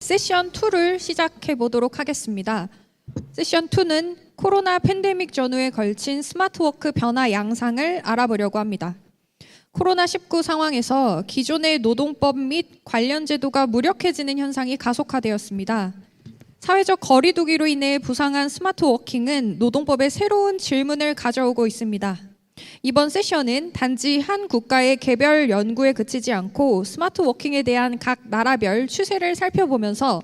세션 2를 시작해 보도록 하겠습니다. 세션 2는 코로나 팬데믹 전후에 걸친 스마트워크 변화 양상을 알아보려고 합니다. 코로나19 상황에서 기존의 노동법 및 관련 제도가 무력해지는 현상이 가속화되었습니다. 사회적 거리 두기로 인해 부상한 스마트워킹은 노동법에 새로운 질문을 가져오고 있습니다. 이번 세션은 단지 한 국가의 개별 연구에 그치지 않고 스마트워킹에 대한 각 나라별 추세를 살펴보면서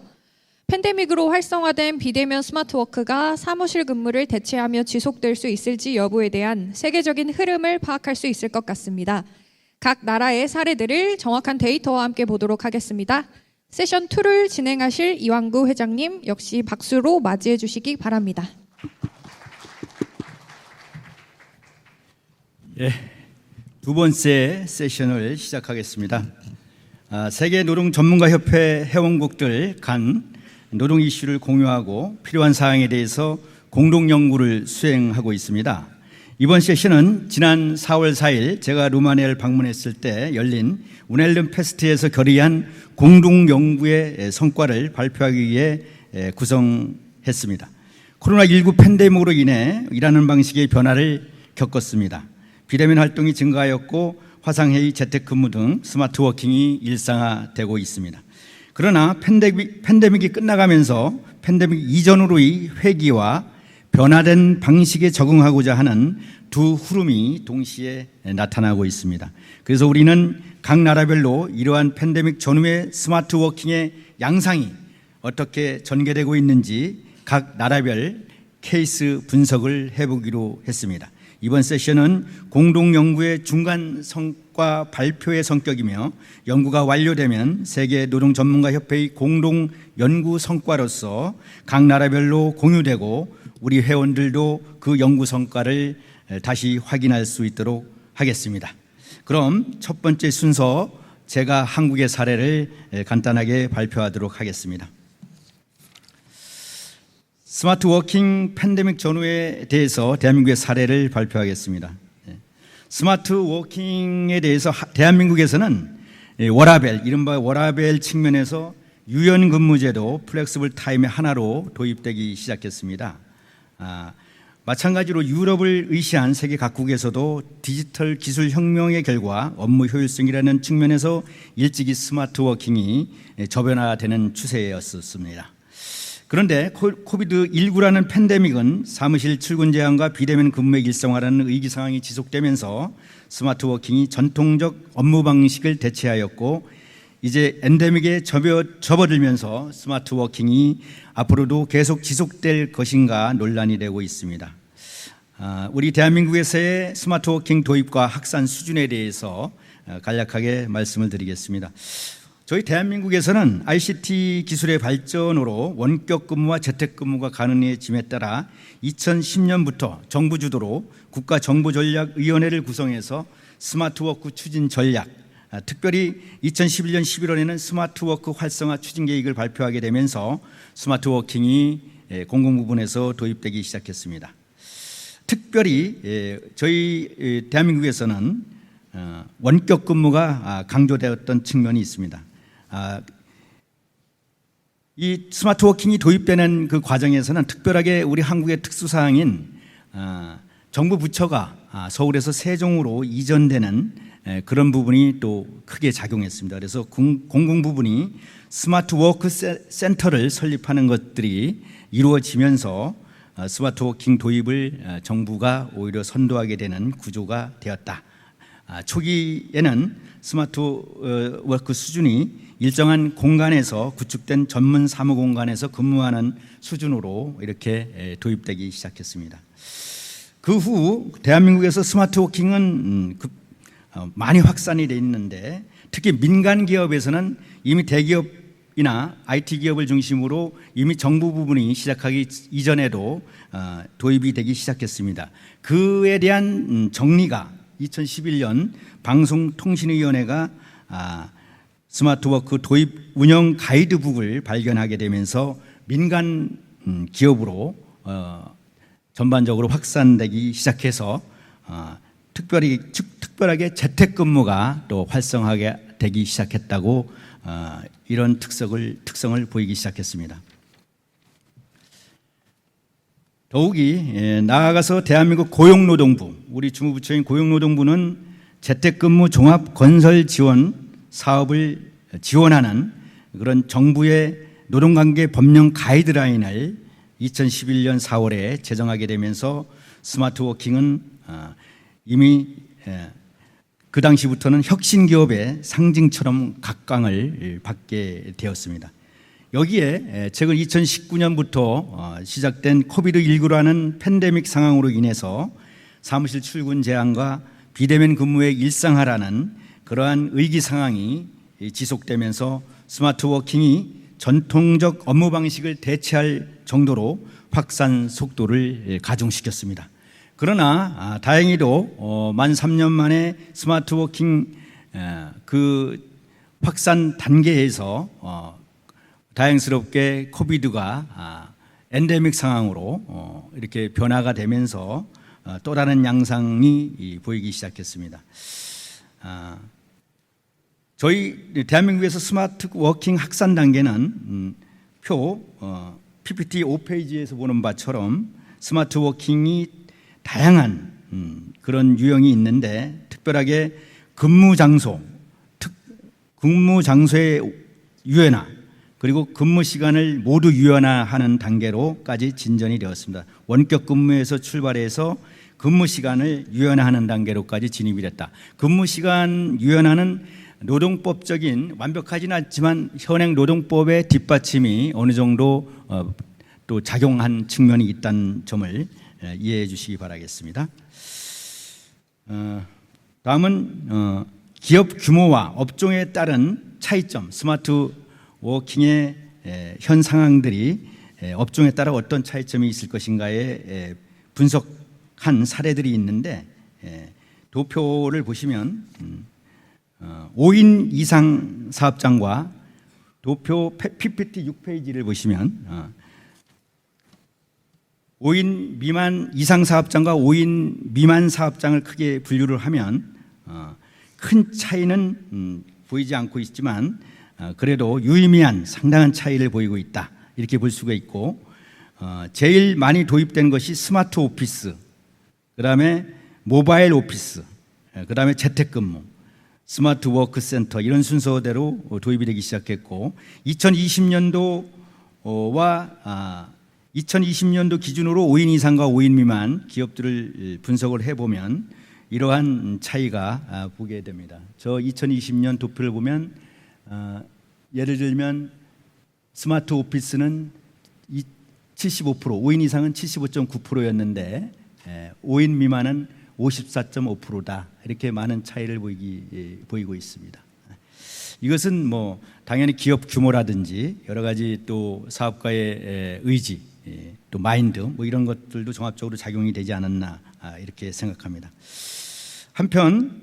팬데믹으로 활성화된 비대면 스마트워크가 사무실 근무를 대체하며 지속될 수 있을지 여부에 대한 세계적인 흐름을 파악할 수 있을 것 같습니다. 각 나라의 사례들을 정확한 데이터와 함께 보도록 하겠습니다. 세션 2를 진행하실 이완구 회장님 역시 박수로 맞이해 주시기 바랍니다. 두 번째 세션을 시작하겠습니다. 세계 노동 전문가 협회 회원국들 간 노동 이슈를 공유하고 필요한 사항에 대해서 공동 연구를 수행하고 있습니다. 이번 세션은 지난 4월 4일 제가 루마니아를 방문했을 때 열린 우넬름 페스트에서 결의한 공동 연구의 성과를 발표하기 위해 구성했습니다. 코로나19 팬데믹으로 인해 일하는 방식의 변화를 겪었습니다. 비대면 활동이 증가하였고 화상회의, 재택근무 등 스마트워킹이 일상화되고 있습니다. 그러나 팬데믹이 끝나가면서 팬데믹 이전으로의 회귀와 변화된 방식에 적응하고자 하는 두 흐름이 동시에 나타나고 있습니다. 그래서 우리는 각 나라별로 이러한 팬데믹 전후의 스마트워킹의 양상이 어떻게 전개되고 있는지 각 나라별 케이스 분석을 해보기로 했습니다. 이번 세션은 공동연구의 중간 성과 발표의 성격이며 연구가 완료되면 세계 노동 전문가 협회의 공동 연구 성과로서 각 나라별로 공유되고 우리 회원들도 그 연구 성과를 다시 확인할 수 있도록 하겠습니다. 그럼 첫 번째 순서 제가 한국의 사례를 간단하게 발표하도록 하겠습니다. 스마트워킹 팬데믹 전후에 대해서 대한민국의 사례를 발표하겠습니다. 스마트워킹에 대해서 대한민국에서는 워라벨, 이른바 워라벨 측면에서 유연근무제도 플렉스블 타임의 하나로 도입되기 시작했습니다. 마찬가지로 유럽을 의시한 세계 각국에서도 디지털 기술 혁명의 결과 업무 효율성이라는 측면에서 일찍이 스마트워킹이 저변화되는 추세였었습니다. 그런데 코비드19라는 팬데믹은 사무실 출근 제한과 비대면 근무의 일상화라는 위기 상황이 지속되면서 스마트워킹이 전통적 업무 방식을 대체하였고 이제 엔데믹에 접어들면서 스마트워킹이 앞으로도 계속 지속될 것인가 논란이 되고 있습니다. 우리 대한민국에서의 스마트워킹 도입과 확산 수준에 대해서 간략하게 말씀을 드리겠습니다. 저희 대한민국에서는 ICT 기술의 발전으로 원격 근무와 재택 근무가 가능해짐에 따라 2010년부터 정부 주도로 국가정보전략위원회를 구성해서 스마트워크 추진 전략, 특별히 2011년 11월에는 스마트워크 활성화 추진 계획을 발표하게 되면서 스마트워킹이 공공부문에서 도입되기 시작했습니다. 특별히 저희 대한민국에서는 원격 근무가 강조되었던 측면이 있습니다. 이 스마트워킹이 도입되는 그 과정에서는 특별하게 우리 한국의 특수사항인 정부 부처가 서울에서 세종으로 이전되는 그런 부분이 또 크게 작용했습니다. 그래서 공공부문이 스마트워크 센터를 설립하는 것들이 이루어지면서 스마트워킹 도입을 정부가 오히려 선도하게 되는 구조가 되었다. 초기에는 스마트워크 수준이 일정한 공간에서 구축된 전문 사무 공간에서 근무하는 수준으로 이렇게 도입되기 시작했습니다. 그 후 대한민국에서 스마트워킹은 많이 확산이 되어 있는데 특히 민간 기업에서는 이미 대기업이나 IT 기업을 중심으로 이미 정부 부분이 시작하기 이전에도 도입이 되기 시작했습니다. 그에 대한 정리가 2011년 방송통신위원회가 스마트워크 도입 운영 가이드북을 발견하게 되면서 민간 기업으로 전반적으로 확산되기 시작해서 특별하게 재택근무가 또 활성화되기 시작했다고 이런 특성을 보이기 시작했습니다. 더욱이 나아가서 대한민국 고용노동부, 우리 주무부처인 고용노동부는 재택근무 종합건설 지원 사업을 지원하는 그런 정부의 노동관계 법령 가이드라인을 2011년 4월에 제정하게 되면서 스마트워킹은 이미 그 당시부터는 혁신기업의 상징처럼 각광을 받게 되었습니다. 여기에 최근 2019년부터 시작된 코비드19라는 팬데믹 상황으로 인해서 사무실 출근 제한과 비대면 근무의 일상화라는 그러한 위기 상황이 지속되면서 스마트워킹이 전통적 업무 방식을 대체할 정도로 확산 속도를 가중시켰습니다. 그러나 다행히도 만 3년 만에 스마트워킹 그 확산 단계에서 다행스럽게 코비드가 엔데믹 상황으로 이렇게 변화가 되면서 또 다른 양상이 보이기 시작했습니다. 저희 대한민국에서 스마트 워킹 확산 단계는 PPT 5페이지에서 보는 바처럼 스마트 워킹이 다양한 그런 유형이 있는데 특별하게 근무 장소의 유연화 그리고 근무 시간을 모두 유연화하는 단계로까지 진전이 되었습니다. 원격 근무에서 출발해서 근무 시간을 유연화하는 단계로까지 진입이 됐다. 근무 시간 유연화는 노동법적인 완벽하지는 않지만 현행 노동법의 뒷받침이 어느 정도 또 작용한 측면이 있다는 점을 이해해 주시기 바라겠습니다. 다음은 기업 규모와 업종에 따른 차이점, 스마트 워킹의 현 상황들이 업종에 따라 어떤 차이점이 있을 것인가에 분석한 사례들이 있는데 도표를 보시면 5인 이상 사업장과 도표 PPT 6페이지를 보시면 5인 미만 이상 사업장과 5인 미만 사업장을 크게 분류를 하면 큰 차이는 보이지 않고 있지만 그래도 유의미한 상당한 차이를 보이고 있다 이렇게 볼 수가 있고 제일 많이 도입된 것이 스마트 오피스, 그 다음에 모바일 오피스, 그 다음에 재택근무, 스마트 워크 센터 이런 순서대로 도입이 되기 시작했고 2020년도와 2020년도 기준으로 5인 이상과 5인 미만 기업들을 분석을 해보면 이러한 차이가 보게 됩니다. 저 2020년 도표를 보면 예를 들면 스마트 오피스는 75%, 5인 이상은 75.9%였는데 5인 미만은 54.5%다. 이렇게 많은 차이를 보이고 있습니다. 이것은 뭐 당연히 기업 규모라든지 여러 가지 또 사업가의 의지, 또 마인드 뭐 이런 것들도 종합적으로 작용이 되지 않았나 이렇게 생각합니다. 한편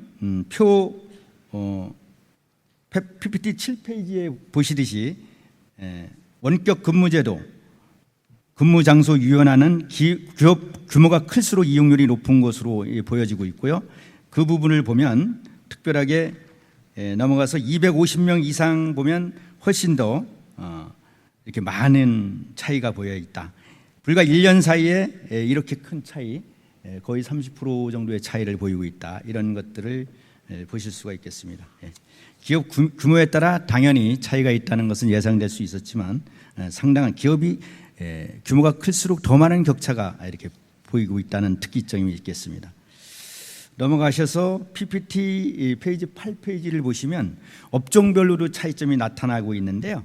PPT 7페이지에 보시듯이 원격 근무제도, 근무 장소 유연화는 기업 규모가 클수록 이용률이 높은 것으로 보여지고 있고요. 그 부분을 보면 특별하게 넘어가서 250명 이상 보면 훨씬 더 이렇게 많은 차이가 보여 있다. 불과 1년 사이에 이렇게 큰 차이, 거의 30% 정도의 차이를 보이고 있다. 이런 것들을 보실 수가 있겠습니다. 기업 규모에 따라 당연히 차이가 있다는 것은 예상될 수 있었지만 상당한 기업이 규모가 클수록 더 많은 격차가 이렇게 보이고 있다는 특이점이 있겠습니다. 넘어가셔서 PPT 페이지 8페이지를 보시면 업종별로도 차이점이 나타나고 있는데요.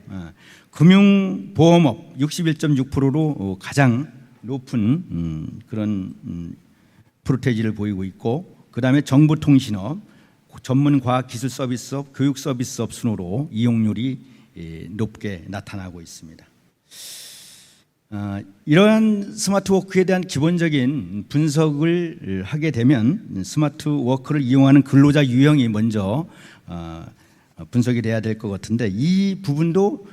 금융보험업 61.6%로 가장 높은 그런 프로테이지를 보이고 있고 그 다음에 정보통신업, 전문과학기술서비스업, 교육서비스업 순으로 이용률이 높게 나타나고 있습니다. 이러한 스마트워크에 대한 기본적인 분석을 하게 되면 스마트워크를 이용하는 근로자 유형이 먼저 분석이 돼야 될 것 같은데 이 부분도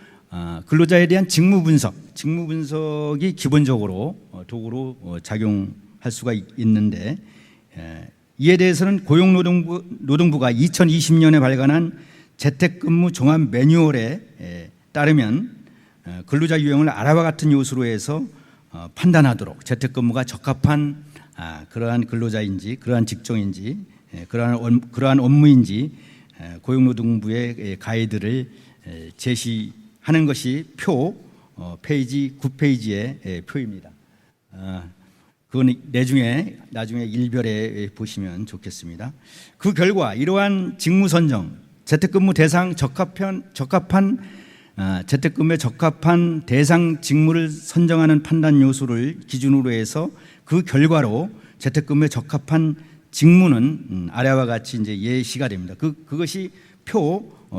근로자에 대한 직무 분석이 기본적으로 도구로 작용할 수가 있는데 이에 대해서는 고용노동부가 2020년에 발간한 재택근무 종합 매뉴얼에 따르면 근로자 유형을 아래와 같은 요소로 해서 판단하도록 재택근무가 적합한 그러한 근로자인지 그러한 직종인지 그러한 업무인지 고용노동부의 가이드를 제시하는 것이 페이지 9페이지의 표입니다. 그건 나중에 일별에 보시면 좋겠습니다. 그 결과 이러한 직무 선정, 재택근무 대상 적합한 재택근무에 적합한 대상 직무를 선정하는 판단 요소를 기준으로 해서 그 결과로 재택근무에 적합한 직무는 아래와 같이 이제 예시가 됩니다. 그것이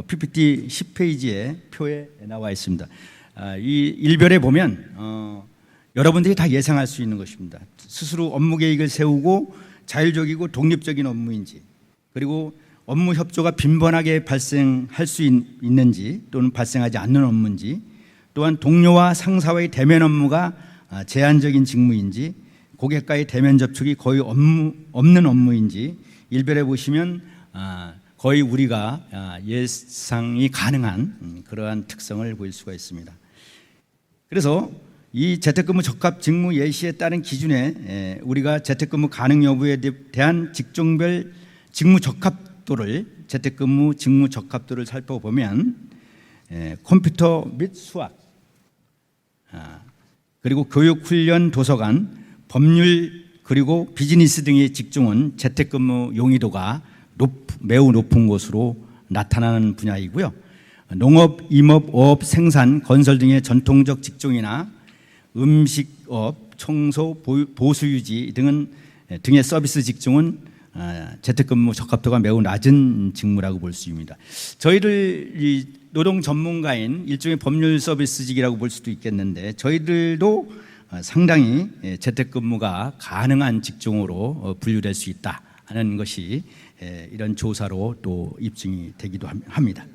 PPT 10페이지의 표에 나와 있습니다. 이 일별에 보면 여러분들이 다 예상할 수 있는 것입니다. 스스로 업무 계획을 세우고 자율적이고 독립적인 업무인지, 그리고 업무 협조가 빈번하게 발생할 수 있는지 또는 발생하지 않는 업무인지, 또한 동료와 상사와의 대면 업무가 제한적인 직무인지, 고객과의 대면 접촉이 거의 없는 업무인지 일별에 보시면 거의 우리가 예상이 가능한 그러한 특성을 보일 수가 있습니다. 그래서 이 재택근무 적합 직무 예시에 따른 기준에 우리가 재택근무 가능 여부에 대한 직종별 직무 적합도를 재택근무 직무 적합도를 살펴보면 컴퓨터 및 수학, 그리고 교육훈련 도서관, 법률 그리고 비즈니스 등의 직종은 재택근무 용이도가 매우 높은 것으로 나타나는 분야이고요. 농업, 임업, 어업, 생산, 건설 등의 전통적 직종이나 음식업, 청소, 보수유지 등의 서비스 직종은 재택근무 적합도가 매우 낮은 직무라고 볼 수 있습니다. 저희들 이 노동 전문가인 일종의 법률 서비스직이라고 볼 수도 있겠는데, 저희들도 상당히 재택근무가 가능한 직종으로 분류될 수 있다는 것이 이런 조사로 또 입증이 되기도 합니다.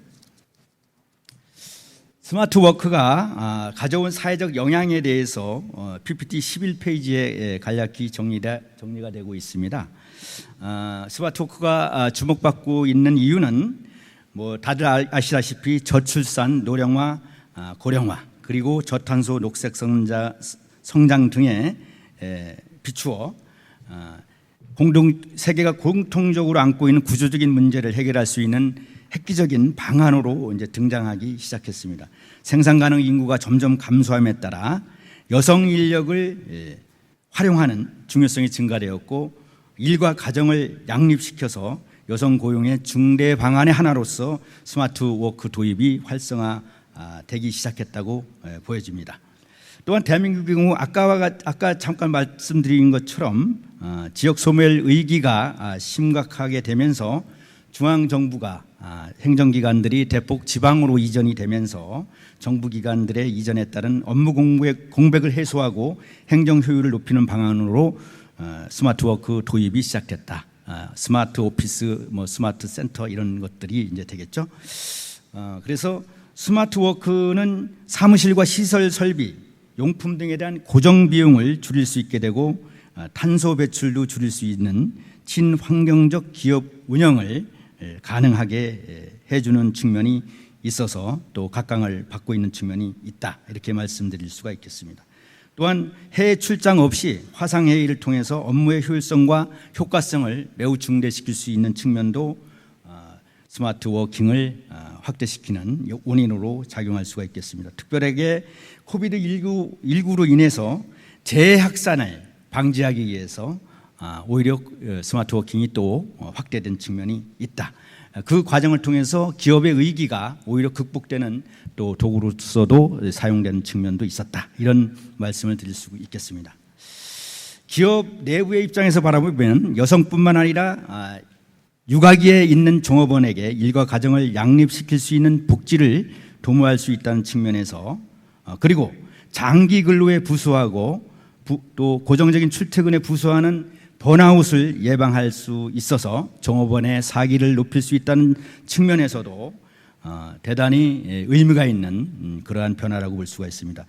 스마트 워크가 가져온 사회적 영향에 대해서 PPT 11페이지에 간략히 정리가 되고 있습니다. 스마트 워크가 주목받고 있는 이유는 다들 아시다시피 저출산, 노령화, 고령화, 그리고 저탄소 녹색 성장 등에 비추어 세계가 공통적으로 안고 있는 구조적인 문제를 해결할 수 있는 획기적인 방안으로 이제 등장하기 시작했습니다. 생산 가능 인구가 점점 감소함에 따라 여성 인력을 활용하는 중요성이 증가되었고, 일과 가정을 양립시켜서 여성 고용의 중대 방안의 하나로서 스마트 워크 도입이 활성화되기 시작했다고 보여집니다. 또한 대한민국의 경우 아까 잠깐 말씀드린 것처럼 지역 소멸 위기가 심각하게 되면서 중앙정부가 행정기관들이 대폭 지방으로 이전이 되면서 정부기관들의 이전에 따른 업무 공백을 해소하고 행정 효율을 높이는 방안으로 스마트워크 도입이 시작됐다. 스마트 오피스, 스마트 센터 이런 것들이 이제 되겠죠. 그래서 스마트워크는 사무실과 시설 설비, 용품 등에 대한 고정 비용을 줄일 수 있게 되고, 탄소 배출도 줄일 수 있는 친환경적 기업 운영을 가능하게 해주는 측면이 있어서 또 각광을 받고 있는 측면이 있다, 이렇게 말씀드릴 수가 있겠습니다. 또한 해외 출장 없이 화상회의를 통해서 업무의 효율성과 효과성을 매우 증대시킬 수 있는 측면도 스마트 워킹을 확대시키는 원인으로 작용할 수가 있겠습니다. 특별하게 코비드19로 인해서 재확산을 방지하기 위해서 오히려 스마트 워킹이 또 확대된 측면이 있다. 그 과정을 통해서 기업의 의기가 오히려 극복되는 또 도구로서도 사용되는 측면도 있었다. 이런 말씀을 드릴 수 있겠습니다. 기업 내부의 입장에서 바라보면 여성뿐만 아니라 육아기에 있는 종업원에게 일과 가정을 양립시킬 수 있는 복지를 도모할 수 있다는 측면에서, 그리고 장기 근로에 부수하고 또 고정적인 출퇴근에 부수하는 번아웃을 예방할 수 있어서 종업원의 사기를 높일 수 있다는 측면에서도 대단히 의미가 있는 그러한 변화라고 볼 수가 있습니다.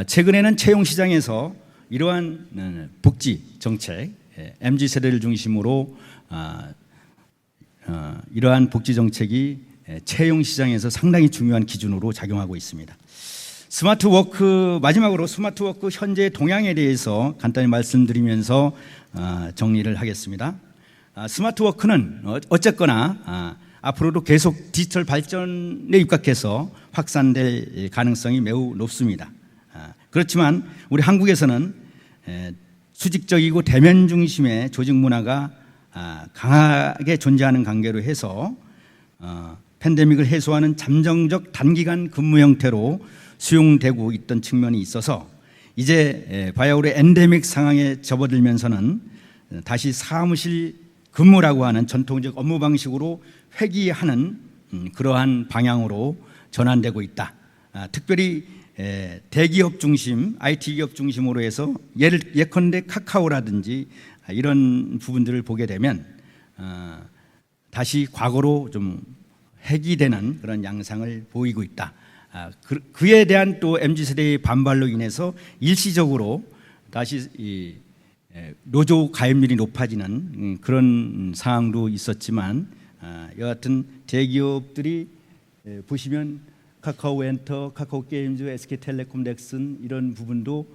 최근에는 채용 시장에서 이러한 복지 정책, MZ 세대를 중심으로 이러한 복지 정책이 채용 시장에서 상당히 중요한 기준으로 작용하고 있습니다. 스마트 워크, 마지막으로 스마트 워크 현재 동향에 대해서 간단히 말씀드리면서 정리를 하겠습니다. 스마트 워크는 어쨌거나 앞으로도 계속 디지털 발전에 입각해서 확산될 가능성이 매우 높습니다. 그렇지만 우리 한국에서는 수직적이고 대면 중심의 조직 문화가 강하게 존재하는 관계로 해서 팬데믹을 해소하는 잠정적 단기간 근무 형태로 수용되고 있던 측면이 있어서 이제 바야흐로 엔데믹 상황에 접어들면서는 다시 사무실 근무라고 하는 전통적 업무 방식으로 회귀하는 그러한 방향으로 전환되고 있다. 특별히 대기업 중심, IT 기업 중심으로 해서 예컨대 카카오라든지 이런 부분들을 보게 되면 다시 과거로 좀 회귀되는 그런 양상을 보이고 있다. 그에 대한 또 MZ세대의 반발로 인해서 일시적으로 다시 노조 가입률이 높아지는 그런 상황도 있었지만 여하튼 대기업들이 보시면 카카오엔터, 카카오게임즈, SK텔레콤, 넥슨 이런 부분도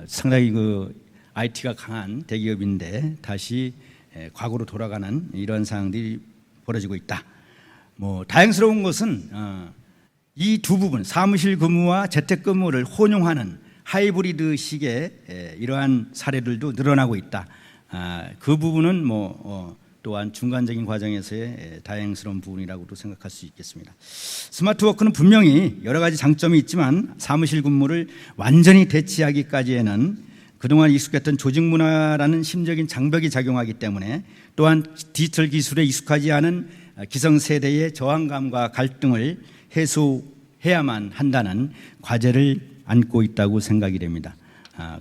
상당히 그 IT가 강한 대기업인데 다시 과거로 돌아가는 이런 상황들이 벌어지고 있다. 다행스러운 것은 이 두 부분, 사무실 근무와 재택근무를 혼용하는 하이브리드식의 이러한 사례들도 늘어나고 있다. 그 부분은 또한 중간적인 과정에서의 다행스러운 부분이라고도 생각할 수 있겠습니다. 스마트워크는 분명히 여러 가지 장점이 있지만 사무실 근무를 완전히 대체하기까지에는 그동안 익숙했던 조직 문화라는 심적인 장벽이 작용하기 때문에 또한 디지털 기술에 익숙하지 않은 기성세대의 저항감과 갈등을 해소해야만 한다는 과제를 안고 있다고 생각이 됩니다.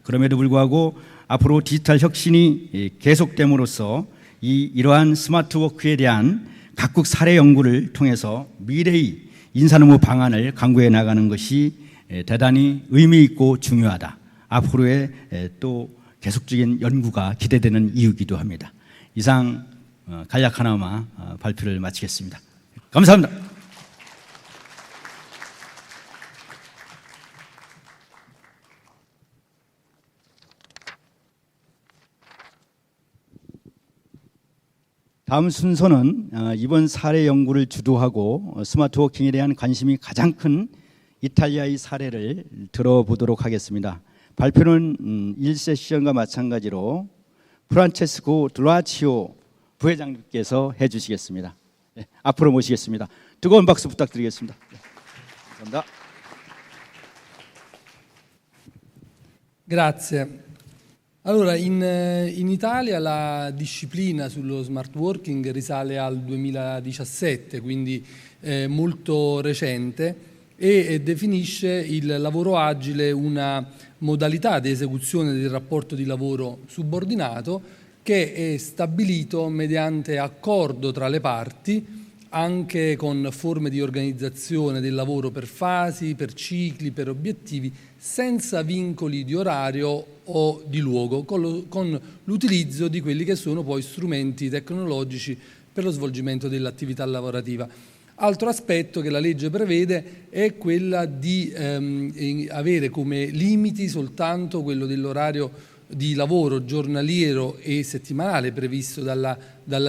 그럼에도 불구하고 앞으로 디지털 혁신이 계속됨으로써 이러한 스마트워크에 대한 각국 사례 연구를 통해서 미래의 인사노무 방안을 강구해 나가는 것이 대단히 의미 있고 중요하다. 앞으로의 또 계속적인 연구가 기대되는 이유이기도 합니다. 이상 간략하나마 발표를 마치겠습니다. 감사합니다. 다음 순서는 이번 사례 연구를 주도하고 스마트워킹에 대한 관심이 가장 큰 이탈리아의 사례를 들어보도록 하겠습니다. 발표는 1세션과 마찬가지로 프란체스코 드라치오 부회장님께서 해주시겠습니다. 네, 앞으로 모시겠습니다. 뜨거운 박수 부탁드리겠습니다. 네, 감사합니다. Grazie. Allora, in Italia la disciplina sullo smart working risale al 2017, quindi molto recente, e definisce il lavoro agile una modalità di esecuzione del rapporto di lavoro subordinato che è stabilito mediante accordo tra le parti, anche con forme di organizzazione del lavoro per fasi, per cicli, per obiettivi, senza vincoli di orario o di luogo, con l'utilizzo di quelli che sono poi strumenti tecnologici per lo svolgimento dell'attività lavorativa. Altro aspetto che la legge prevede è quella di avere come limiti soltanto quello dell'orario di lavoro giornaliero e settimanale previsto dalla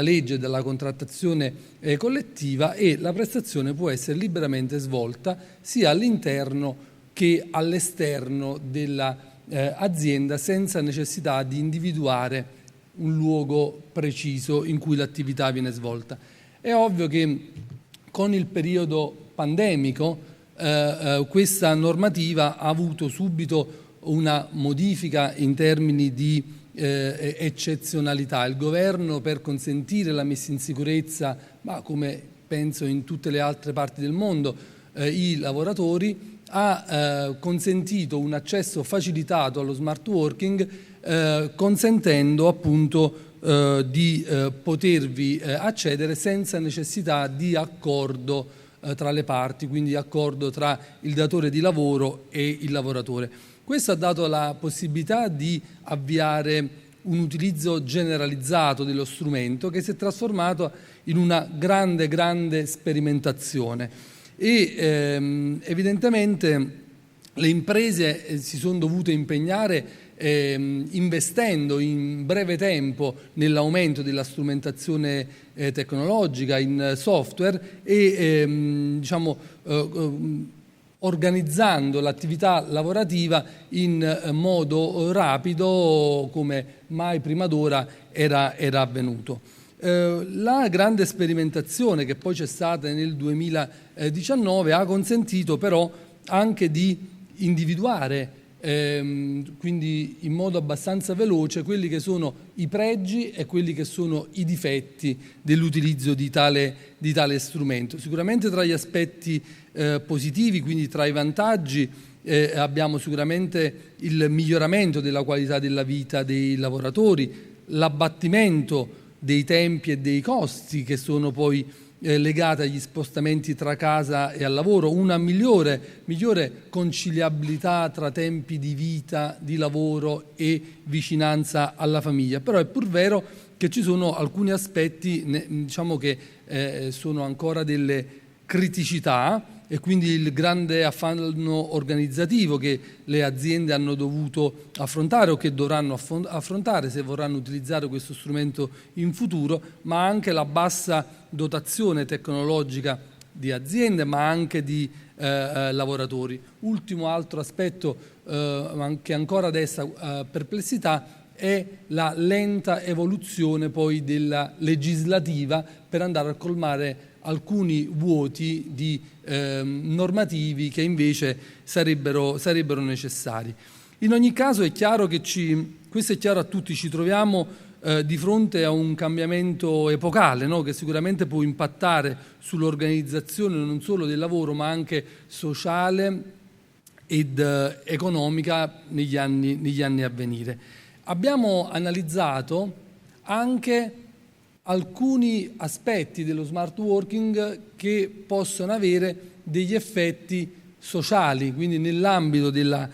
legge e dalla contrattazione collettiva, e la prestazione può essere liberamente svolta sia all'interno che all'esterno dell'azienda senza necessità di individuare un luogo preciso in cui l'attività viene svolta. È ovvio che con il periodo pandemico questa normativa ha avuto subito una modifica in termini di eccezionalità. Il governo, per consentire la messa in sicurezza, ma come penso in tutte le altre parti del mondo, i lavoratori, ha consentito un accesso facilitato allo smart working, consentendo appunto di potervi accedere senza necessità di accordo tra le parti, quindi accordo tra il datore di lavoro e il lavoratore. Questo ha dato la possibilità di avviare un utilizzo generalizzato dello strumento che si è trasformato in una grande sperimentazione e evidentemente le imprese si sono dovute impegnare investendo in breve tempo nell'aumento della strumentazione tecnologica, in software e organizzando l'attività lavorativa in modo rapido come mai prima d'ora era avvenuto. La grande sperimentazione che poi c'è stata nel 2019 ha consentito però anche di individuare quindi in modo abbastanza veloce quelli che sono i pregi e quelli che sono i difetti dell'utilizzo di tale strumento. Sicuramente tra gli aspetti positivi, quindi tra i vantaggi, abbiamo sicuramente il miglioramento della qualità della vita dei lavoratori, l'abbattimento dei tempi e dei costi che sono poi legate agli spostamenti tra casa e al lavoro, una migliore conciliabilità tra tempi di vita, di lavoro e vicinanza alla famiglia. Però è pur vero che ci sono alcuni aspetti che sono ancora delle criticità e quindi il grande affanno organizzativo che le aziende hanno dovuto affrontare o che dovranno affrontare se vorranno utilizzare questo strumento in futuro, ma anche la bassa dotazione tecnologica di aziende ma anche di lavoratori. Ultimo altro aspetto che ancora desta perplessità è la lenta evoluzione poi della legislativa per andare a colmare alcuni vuoti normativi che invece sarebbero necessari. In ogni caso è chiaro che questo è chiaro a tutti, ci troviamo di fronte a un cambiamento epocale, no? Che sicuramente può impattare sull'organizzazione non solo del lavoro ma anche sociale ed economica negli anni a venire. Abbiamo analizzato anche alcuni aspetti dello smart working che possono avere degli effetti sociali, quindi nell'ambito della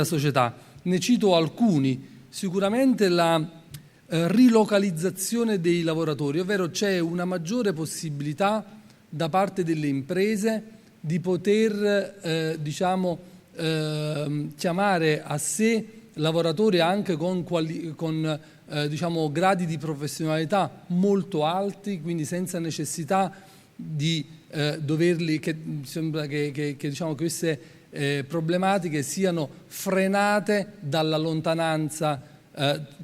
società. Ne cito alcuni. Sicuramente la rilocalizzazione dei lavoratori, ovvero c'è una maggiore possibilità da parte delle imprese di poter chiamare a sé lavoratori anche con gradi di professionalità molto alti, quindi senza necessità di doverli, che sembra che queste problematiche siano frenate dalla lontananza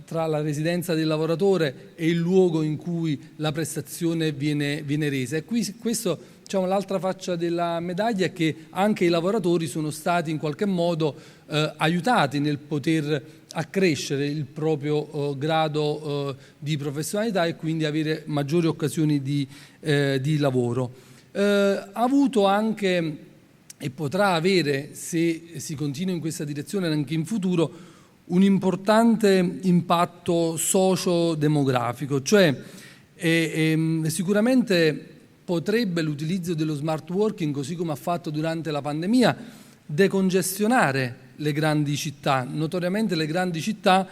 tra la residenza del lavoratore e il luogo in cui la prestazione viene resa. E questo, l'altra faccia della medaglia è che anche i lavoratori sono stati in qualche modo aiutati nel poter accrescere il proprio grado di professionalità e quindi avere maggiori occasioni di lavoro. Ha avuto anche e potrà avere, se si continua in questa direzione anche in futuro, un importante impatto socio-demografico, cioè sicuramente potrebbe l'utilizzo dello smart working, così come ha fatto durante la pandemia, decongestionare le grandi città. Notoriamente nelle grandi città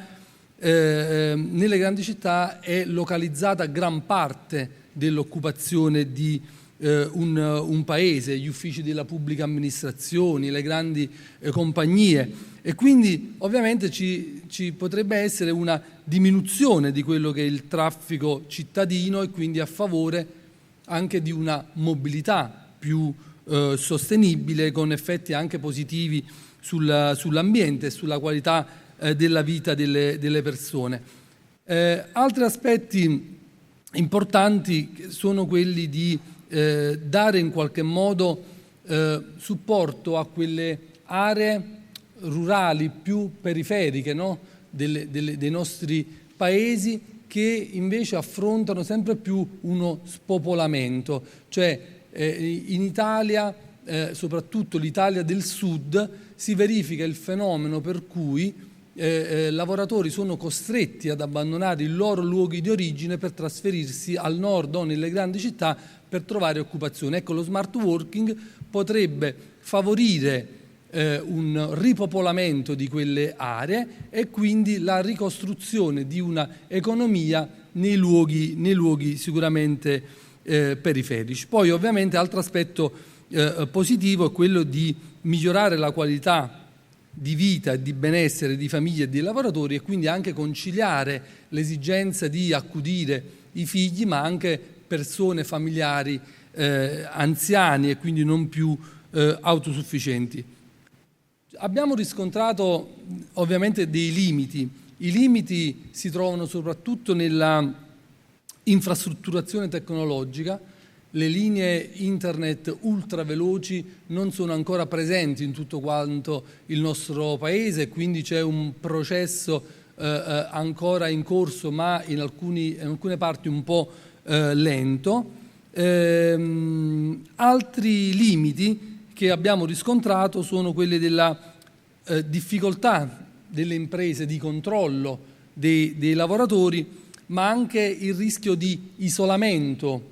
è localizzata gran parte dell'occupazione di un paese, gli uffici della pubblica amministrazione, le grandi compagnie, e quindi ovviamente ci potrebbe essere una diminuzione di quello che è il traffico cittadino e quindi a favore anche di una mobilità più sostenibile, con effetti anche positivi sull'ambiente e sulla qualità della vita delle persone. Altri aspetti importanti sono quelli di dare in qualche modo supporto a quelle aree rurali più periferiche, no? dei nostri paesi, che invece affrontano sempre più uno spopolamento, cioè in Italia, soprattutto l'Italia del Sud, si verifica il fenomeno per cui lavoratori sono costretti ad abbandonare i loro luoghi di origine per trasferirsi al nord o nelle grandi città per trovare occupazione. Ecco, lo smart working potrebbe favorire un ripopolamento di quelle aree e quindi la ricostruzione di una economia nei luoghi sicuramente periferici. Poi ovviamente altro aspetto positivo è quello di migliorare la qualità di vita e di benessere di famiglie e di lavoratori e quindi anche conciliare l'esigenza di accudire i figli ma anche persone familiari anziani e quindi non più autosufficienti. Abbiamo riscontrato ovviamente dei limiti. I limiti si trovano soprattutto nella infrastrutturazione tecnologica. Le linee internet ultra veloci non sono ancora presenti in tutto quanto il nostro paese, quindi c'è un processo ancora in corso ma in alcune parti un po' lento. Altri limiti che abbiamo riscontrato sono quelli della difficoltà delle imprese di controllo dei lavoratori, ma anche il rischio di isolamento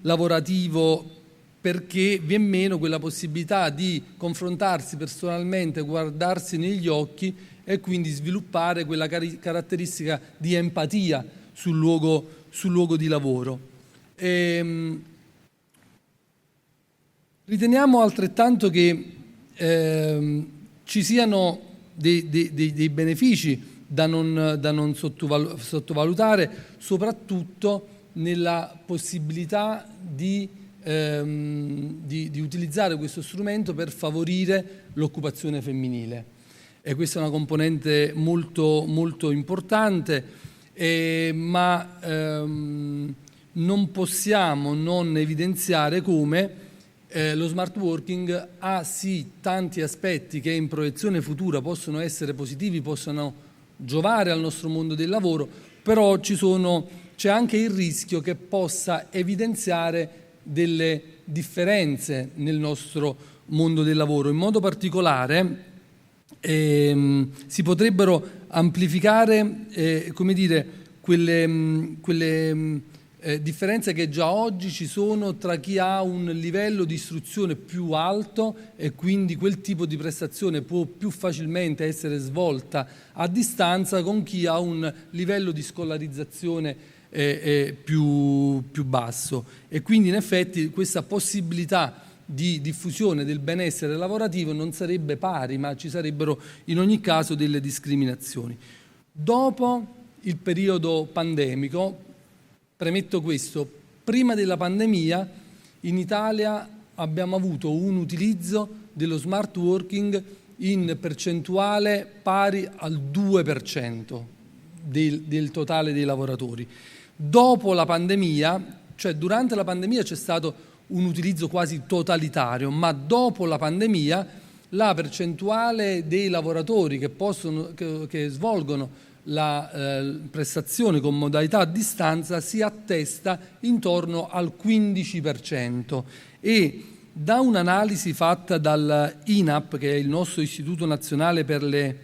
lavorativo, perché viene meno quella possibilità di confrontarsi personalmente, guardarsi negli occhi e quindi sviluppare quella caratteristica di empatia sul luogo di lavoro. Riteniamo altrettanto che ci siano dei benefici da non sottovalutare, soprattutto nella possibilità di utilizzare questo strumento per favorire l'occupazione femminile. E questa è una componente molto, molto importante, ma non possiamo non evidenziare come lo smart working ha sì tanti aspetti che in proiezione futura possono essere positivi, possono giovare al nostro mondo del lavoro, però c'è anche il rischio che possa evidenziare delle differenze nel nostro mondo del lavoro. In modo particolare si potrebbero amplificare quelle differenze che già oggi ci sono tra chi ha un livello di istruzione più alto e quindi quel tipo di prestazione può più facilmente essere svolta a distanza con chi ha un livello di scolarizzazione più basso. E quindi in effetti questa possibilità di diffusione del benessere lavorativo non sarebbe pari, ma ci sarebbero in ogni caso delle discriminazioni. Dopo il periodo pandemico, premetto questo, prima della pandemia in Italia abbiamo avuto un utilizzo dello smart working in percentuale pari al 2% del totale dei lavoratori. Dopo la pandemia, cioè durante la pandemia c'è stato un utilizzo quasi totalitario, ma dopo la pandemia la percentuale dei lavoratori che svolgono la prestazione con modalità a distanza si attesta intorno al 15% e da un'analisi fatta dall'INAP, che è il nostro Istituto Nazionale per le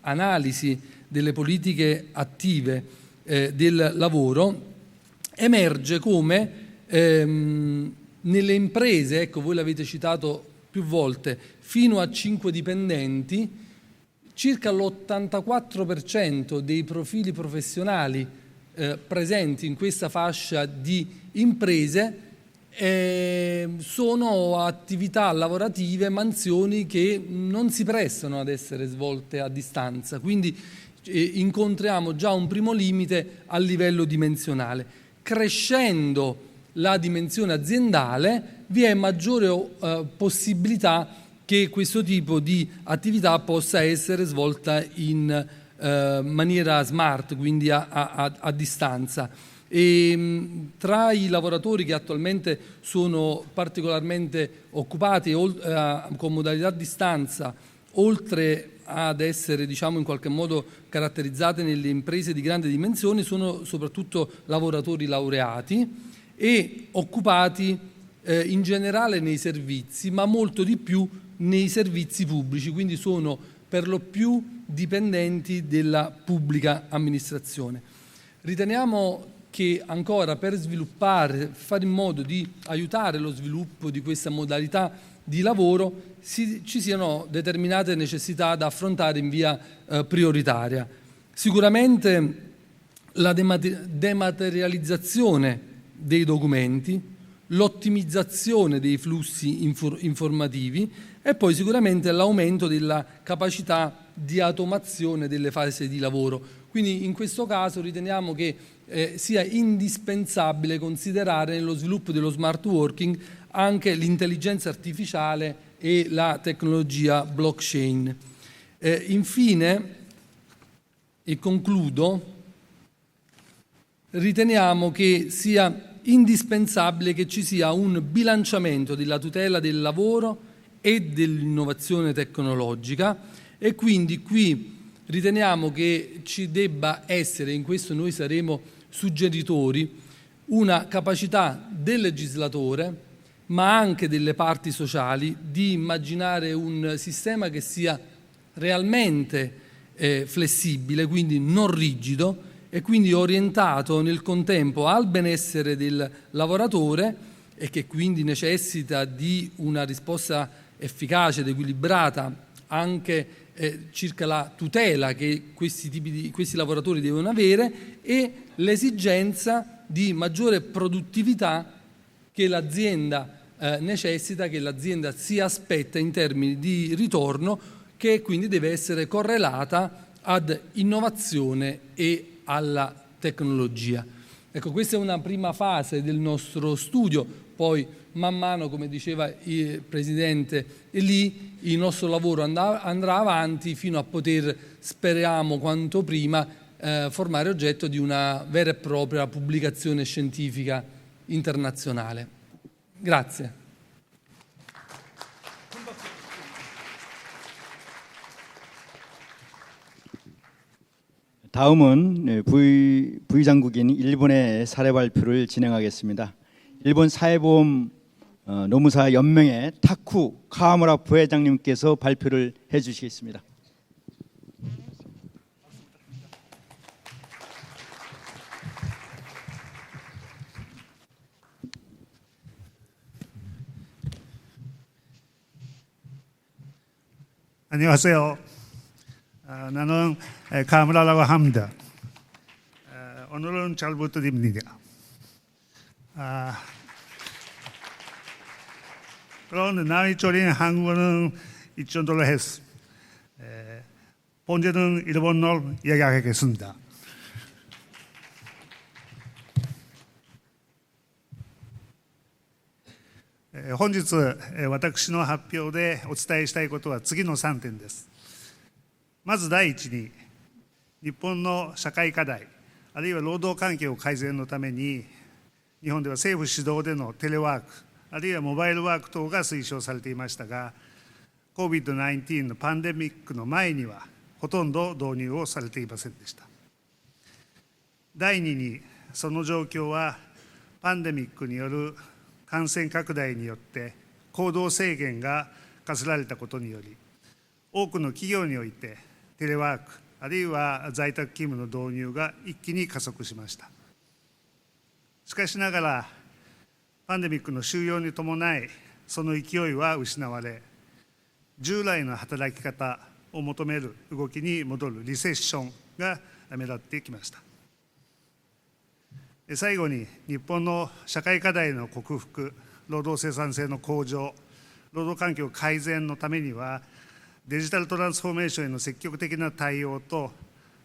Analisi delle Politiche Attive del Lavoro, emerge come nelle imprese, ecco voi l'avete citato più volte, fino a 5 dipendenti, circa l'84% dei profili professionali presenti in questa fascia di imprese sono attività lavorative, mansioni che non si prestano ad essere svolte a distanza, quindi incontriamo già un primo limite a livello dimensionale. Crescendo la dimensione aziendale vi è maggiore possibilità che questo tipo di attività possa essere svolta in maniera smart, quindi a distanza. E tra i lavoratori che attualmente sono particolarmente occupati con modalità a distanza, oltre ad essere in qualche modo caratterizzate nelle imprese di grande dimensione, sono soprattutto lavoratori laureati e occupati in generale nei servizi, ma molto di più nei servizi pubblici, quindi sono per lo più dipendenti della pubblica amministrazione. Riteniamo che ancora per sviluppare, fare in modo di aiutare lo sviluppo di questa modalità di lavoro ci siano determinate necessità da affrontare in via prioritaria. Sicuramente la dematerializzazione dei documenti, l'ottimizzazione dei flussi informativi e poi sicuramente l'aumento della capacità di automazione delle fasi di lavoro. Quindi in questo caso riteniamo che sia indispensabile considerare nello sviluppo dello smart working anche l'intelligenza artificiale e la tecnologia blockchain. Infine, e concludo, riteniamo che sia indispensabile che ci sia un bilanciamento della tutela del lavoro e dell'innovazione tecnologica e quindi qui riteniamo che ci debba essere, in questo noi saremo suggeritori, una capacità del legislatore ma anche delle parti sociali di immaginare un sistema che sia realmente flessibile, quindi non rigido e quindi orientato nel contempo al benessere del lavoratore e che quindi necessita di una risposta efficace ed equilibrata anche circa la tutela che questi lavoratori devono avere e l'esigenza di maggiore produttività che l'azienda necessita, che l'azienda si aspetta in termini di ritorno, che quindi deve essere correlata ad innovazione e alla tecnologia. Ecco, questa è una prima fase del nostro studio, poi man mano, come diceva il Presidente lì, il nostro lavoro andrà avanti fino a poter, speriamo quanto prima, formare oggetto di una vera e propria pubblicazione scientifica internazionale. Grazie. 다음은 부의장국인 일본의 사례 발표를 진행하겠습니다. 일본 사회보험 노무사 연맹의 타쿠 카와무라 부회장님께서 발표를 해주시겠습니다. 안녕하세요. 나는 카무라라고 합니다. 오늘은 잘 부탁드립니다. 그런데 나이초린 한국어는 이 정도로 했어. 번째는 일본어로 이야기하겠습니다.本日私の発表でお伝えしたいことは次の3点です。まず第一に、日本の社会課題、あるいは労働環境改善のために、日本では政府主導でのテレワーク、あるいはモバイルワーク等が推奨されていましたが、COVID-19 のパンデミックの前には、ほとんど導入をされていませんでした。第二に、その状況は、パンデミックによる感染拡大によって行動制限が課せられたことにより、多くの企業においてテレワークあるいは在宅勤務の導入が一気に加速しました。しかしながらパンデミックの終了に伴いその勢いは失われ、従来の働き方を求める動きに戻るリセッションが目立ってきました。最後に、日本の社会課題の克服、労働生産性の向上、労働環境改善のためには、デジタルトランスフォーメーションへの積極的な対応と、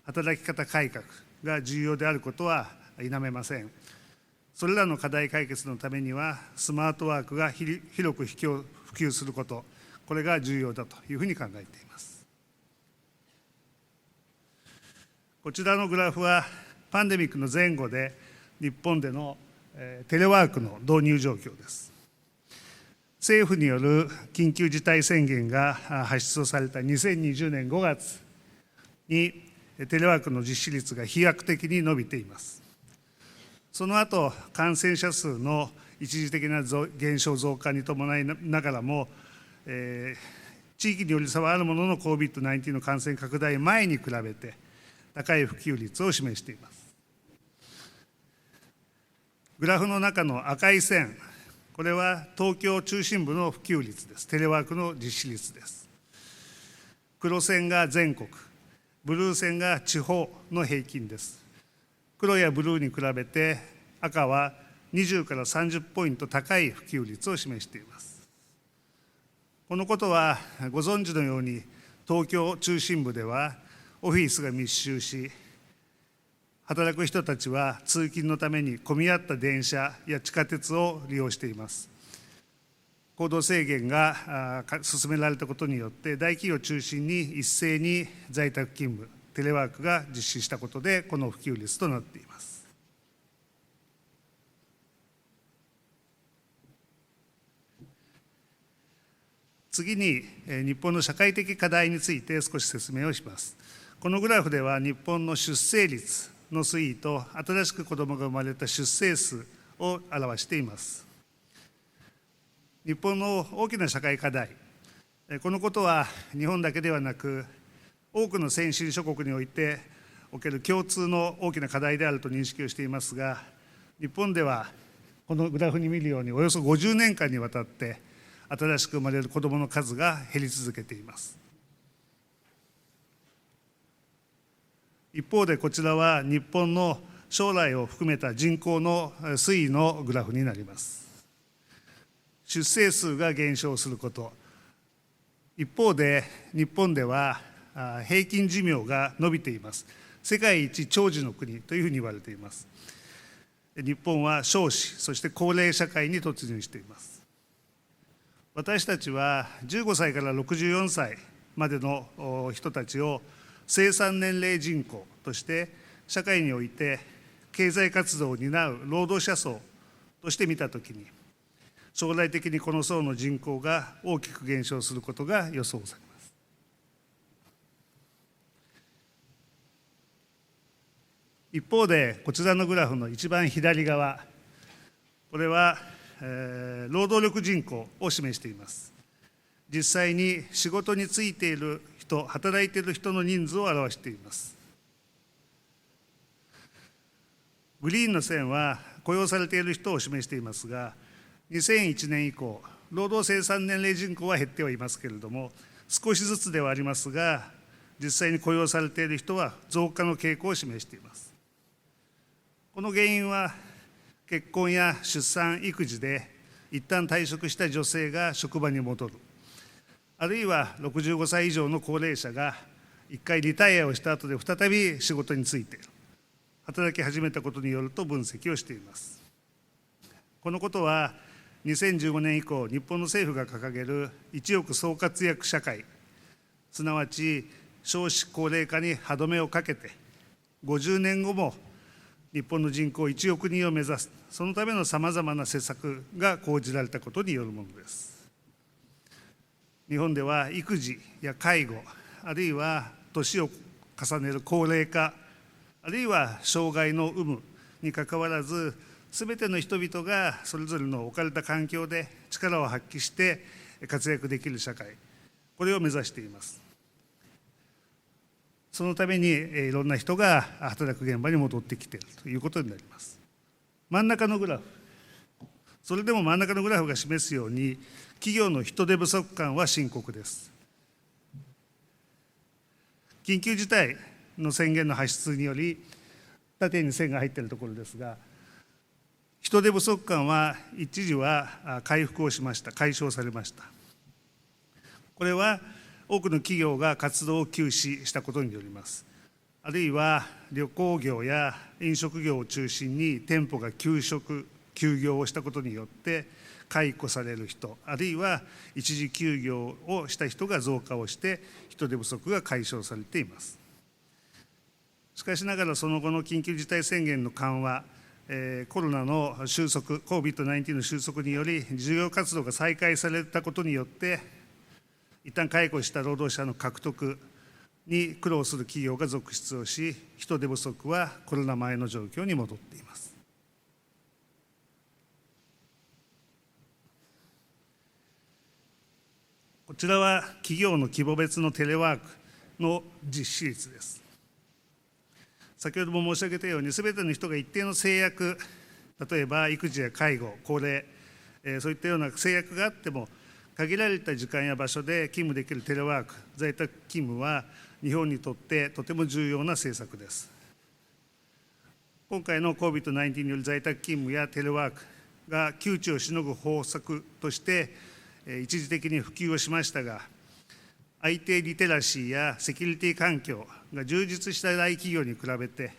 働き方改革が重要であることは否めません。それらの課題解決のためには、スマートワークが広く普及すること、これが重要だというふうに考えています。こちらのグラフは、パンデミックの前後で、日本でのテレワークの導入状況です。政府による緊急事態宣言が発出された2020年5月にテレワークの実施率が飛躍的に伸びています。その後、感染者数の一時的な減少増加に伴いながらも、地域により差はあるものの COVID-19 の感染拡大前に比べて高い普及率を示しています。グラフの中の赤い線、これは東京中心部の普及率です。テレワークの実施率です。黒線が全国、ブルー線が地方の平均です。黒やブルーに比べて赤は20から30ポイント高い普及率を示しています。このことはご存知のように、東京中心部ではオフィスが密集し、働く人たちは通勤のために混み合った電車や地下鉄を利用しています。行動制限が進められたことによって、大企業を中心に一斉に在宅勤務、テレワークが実施したことで、この普及率となっています。次に、日本の社会的課題について少し説明をします。このグラフでは、日本の出生率の推移と、新しく子どもが生まれた出生数を表しています。日本の大きな社会課題、このことは日本だけではなく、多くの先進諸国においておける共通の大きな課題であると認識をしていますが、日本ではこのグラフに見るように、およそ50年間にわたって新しく生まれる子どもの数が減り続けています。一方で、こちらは日本の将来を含めた人口の推移のグラフになります。出生数が減少すること、一方で日本では平均寿命が伸びています。世界一長寿の国というふうに言われています。日本は少子、そして高齢社会に突入しています。私たちは15歳から64歳までの人たちを生産年齢人口として、社会において経済活動を担う労働者層として見たときに、将来的にこの層の人口が大きく減少することが予想されます。一方で、こちらのグラフの一番左側、これは労働力人口を示しています。実際に仕事に就いている人、働いている人の人数を表しています。グリーンの線は雇用されている人を示していますが、2001年以降、労働生産年齢人口は減ってはいますけれども、少しずつではありますが、実際に雇用されている人は増加の傾向を示しています。この原因は、結婚や出産・育児で一旦退職した女性が職場に戻る、あるいは65歳以上の高齢者が一回リタイアをした後で再び仕事に就いて働き始めたことによると分析をしています。このことは2015年以降、日本の政府が掲げる一億総活躍社会、すなわち少子高齢化に歯止めをかけて、50年後も日本の人口1億人を目指す、そのためのさまざまな施策が講じられたことによるものです。日本では育児や介護、あるいは年を重ねる高齢化、あるいは障害の有無にかかわらず、すべての人々がそれぞれの置かれた環境で力を発揮して活躍できる社会、これを目指しています。そのためにいろんな人が働く現場に戻ってきているということになります。真ん中のグラフ、それでも真ん中のグラフが示すように、企業の人手不足感は深刻です。緊急事態の宣言の発出により、縦に線が入っているところですが、人手不足感は一時は回復をしました、解消されました。これは多くの企業が活動を休止したことによります。あるいは旅行業や飲食業を中心に店舗が休業をしたことによって解雇される人、あるいは一時休業をした人が増加をして人手不足が解消されています。しかしながら、その後の緊急事態宣言の緩和、コロナの収束、COVID-19 の収束により事業活動が再開されたことによって、一旦解雇した労働者の獲得に苦労する企業が続出をし、人手不足はコロナ前の状況に戻っています。こちらは企業の規模別のテレワークの実施率です。先ほども申し上げたように、すべての人が一定の制約、例えば育児や介護、高齢そういったような制約があっても、限られた時間や場所で勤務できるテレワーク、在宅勤務は、日本にとってとても重要な政策です。今回の COVID-19 による在宅勤務やテレワークが窮地をしのぐ方策として、一時的に普及をしましたが、IT リテラシーやセキュリティ環境が充実した大企業に比べて、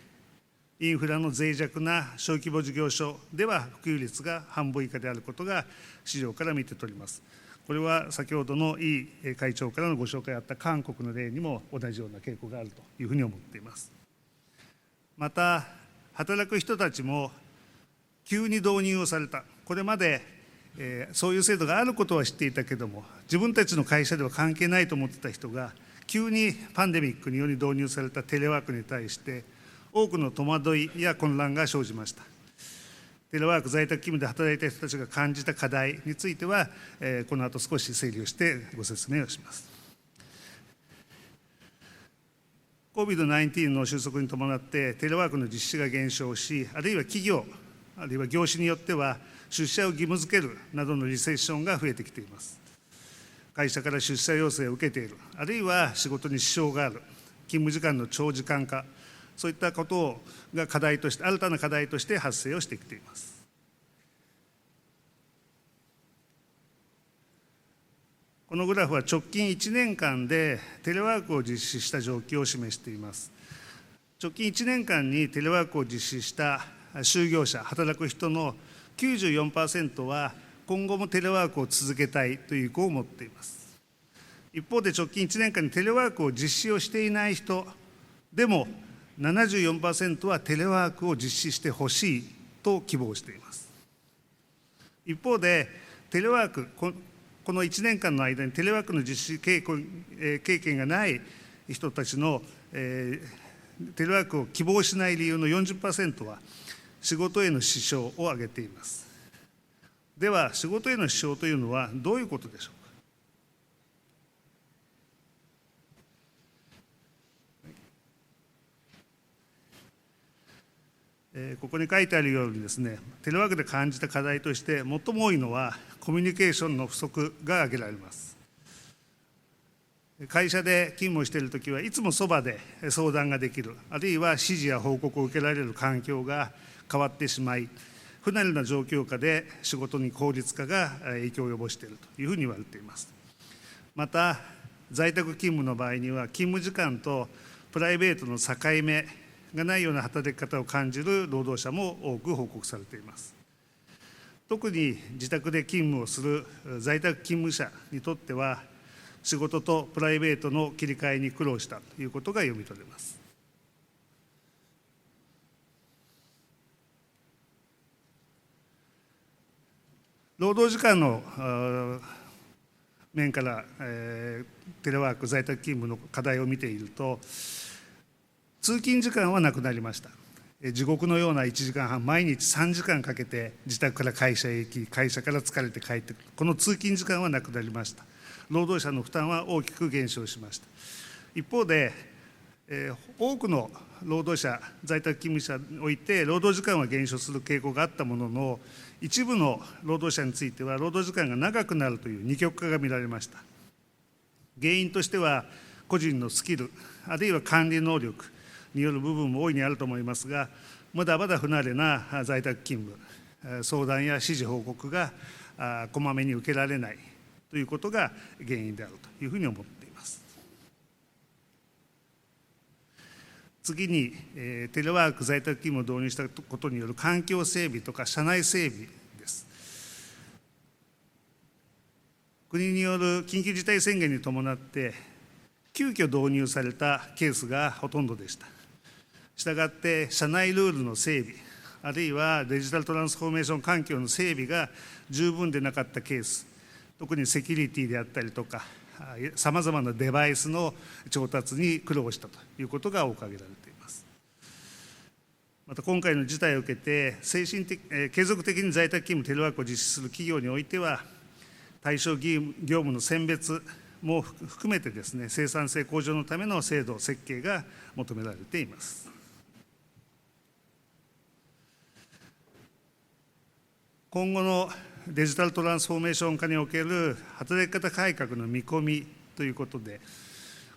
インフラの脆弱な小規模事業所では普及率が半分以下であることが市場から見て取れます。これは先ほどのイ会長からのご紹介あった韓国の例にも同じような傾向があるというふうに思っています。また、働く人たちも急に導入をされた、これまでそういう制度があることは知っていたけれども、自分たちの会社では関係ないと思っていた人が、急にパンデミックにより導入されたテレワークに対して、多くの戸惑いや混乱が生じました。テレワーク、在宅勤務で働いた人たちが感じた課題については、この後少し整理をしてご説明をします。COVID-19 の収束に伴って、テレワークの実施が減少し、あるいは企業、あるいは業種によっては、出社を義務付けるなどのリセッションが増えてきています。会社から出社要請を受けている、あるいは仕事に支障がある、勤務時間の長時間化、そういったことが課題として、新たな課題として発生をしてきています。このグラフは直近1年間でテレワークを実施した状況を示しています。直近1年間にテレワークを実施した就業者、働く人の 94% は今後もテレワークを続けたいという意向を持っています。一方で直近1年間にテレワークを実施をしていない人でも 74% はテレワークを実施してほしいと希望しています。一方でテレワーク、この1年間の間にテレワークの実施経験がない人たちの、テレワークを希望しない理由の 40% は仕事への支障を挙げています。では、仕事への支障というのはどういうことでしょうか。ここに書いてあるようにですね、テレワークで感じた課題として最も多いのはコミュニケーションの不足が挙げられます。会社で勤務しているときはいつもそばで相談ができる、あるいは指示や報告を受けられる環境が変わってしまい、不慣れな状況下で仕事に効率化が影響を及ぼしているというふうに言われています。また、在宅勤務の場合には勤務時間とプライベートの境目がないような働き方を感じる労働者も多く報告されています。特に自宅で勤務をする在宅勤務者にとっては、仕事とプライベートの切り替えに苦労したということが読み取れます。労働時間の面から、テレワーク、在宅勤務の課題を見ていると、通勤時間はなくなりました。地獄のような1時間半、毎日3時間かけて自宅から会社へ行き、会社から疲れて帰ってくる、この通勤時間はなくなりました。労働者の負担は大きく減少しました。一方で、多くの労働者、在宅勤務者において、労働時間は減少する傾向があったものの、一部の労働者については、労働時間が長くなるという二極化が見られました。原因としては、個人のスキル、あるいは管理能力による部分も大いにあると思いますが、まだまだ不慣れな在宅勤務、相談や指示報告がこまめに受けられないということが原因であるというふうに思っています。次に、テレワーク、在宅勤務を導入したことによる環境整備とか社内整備です。国による緊急事態宣言に伴って、急遽導入されたケースがほとんどでした。したがって、社内ルールの整備、あるいはデジタルトランスフォーメーション環境の整備が十分でなかったケース、特にセキュリティであったりとか、さまざまなデバイスの調達に苦労したということが多く挙げられています。また今回の事態を受けて、継続的に在宅勤務、テレワークを実施する企業においては、対象業務の選別も含めてですね、生産性向上のための制度設計が求められています。今後のデジタルトランスフォーメーション化における働き方改革の見込みということで、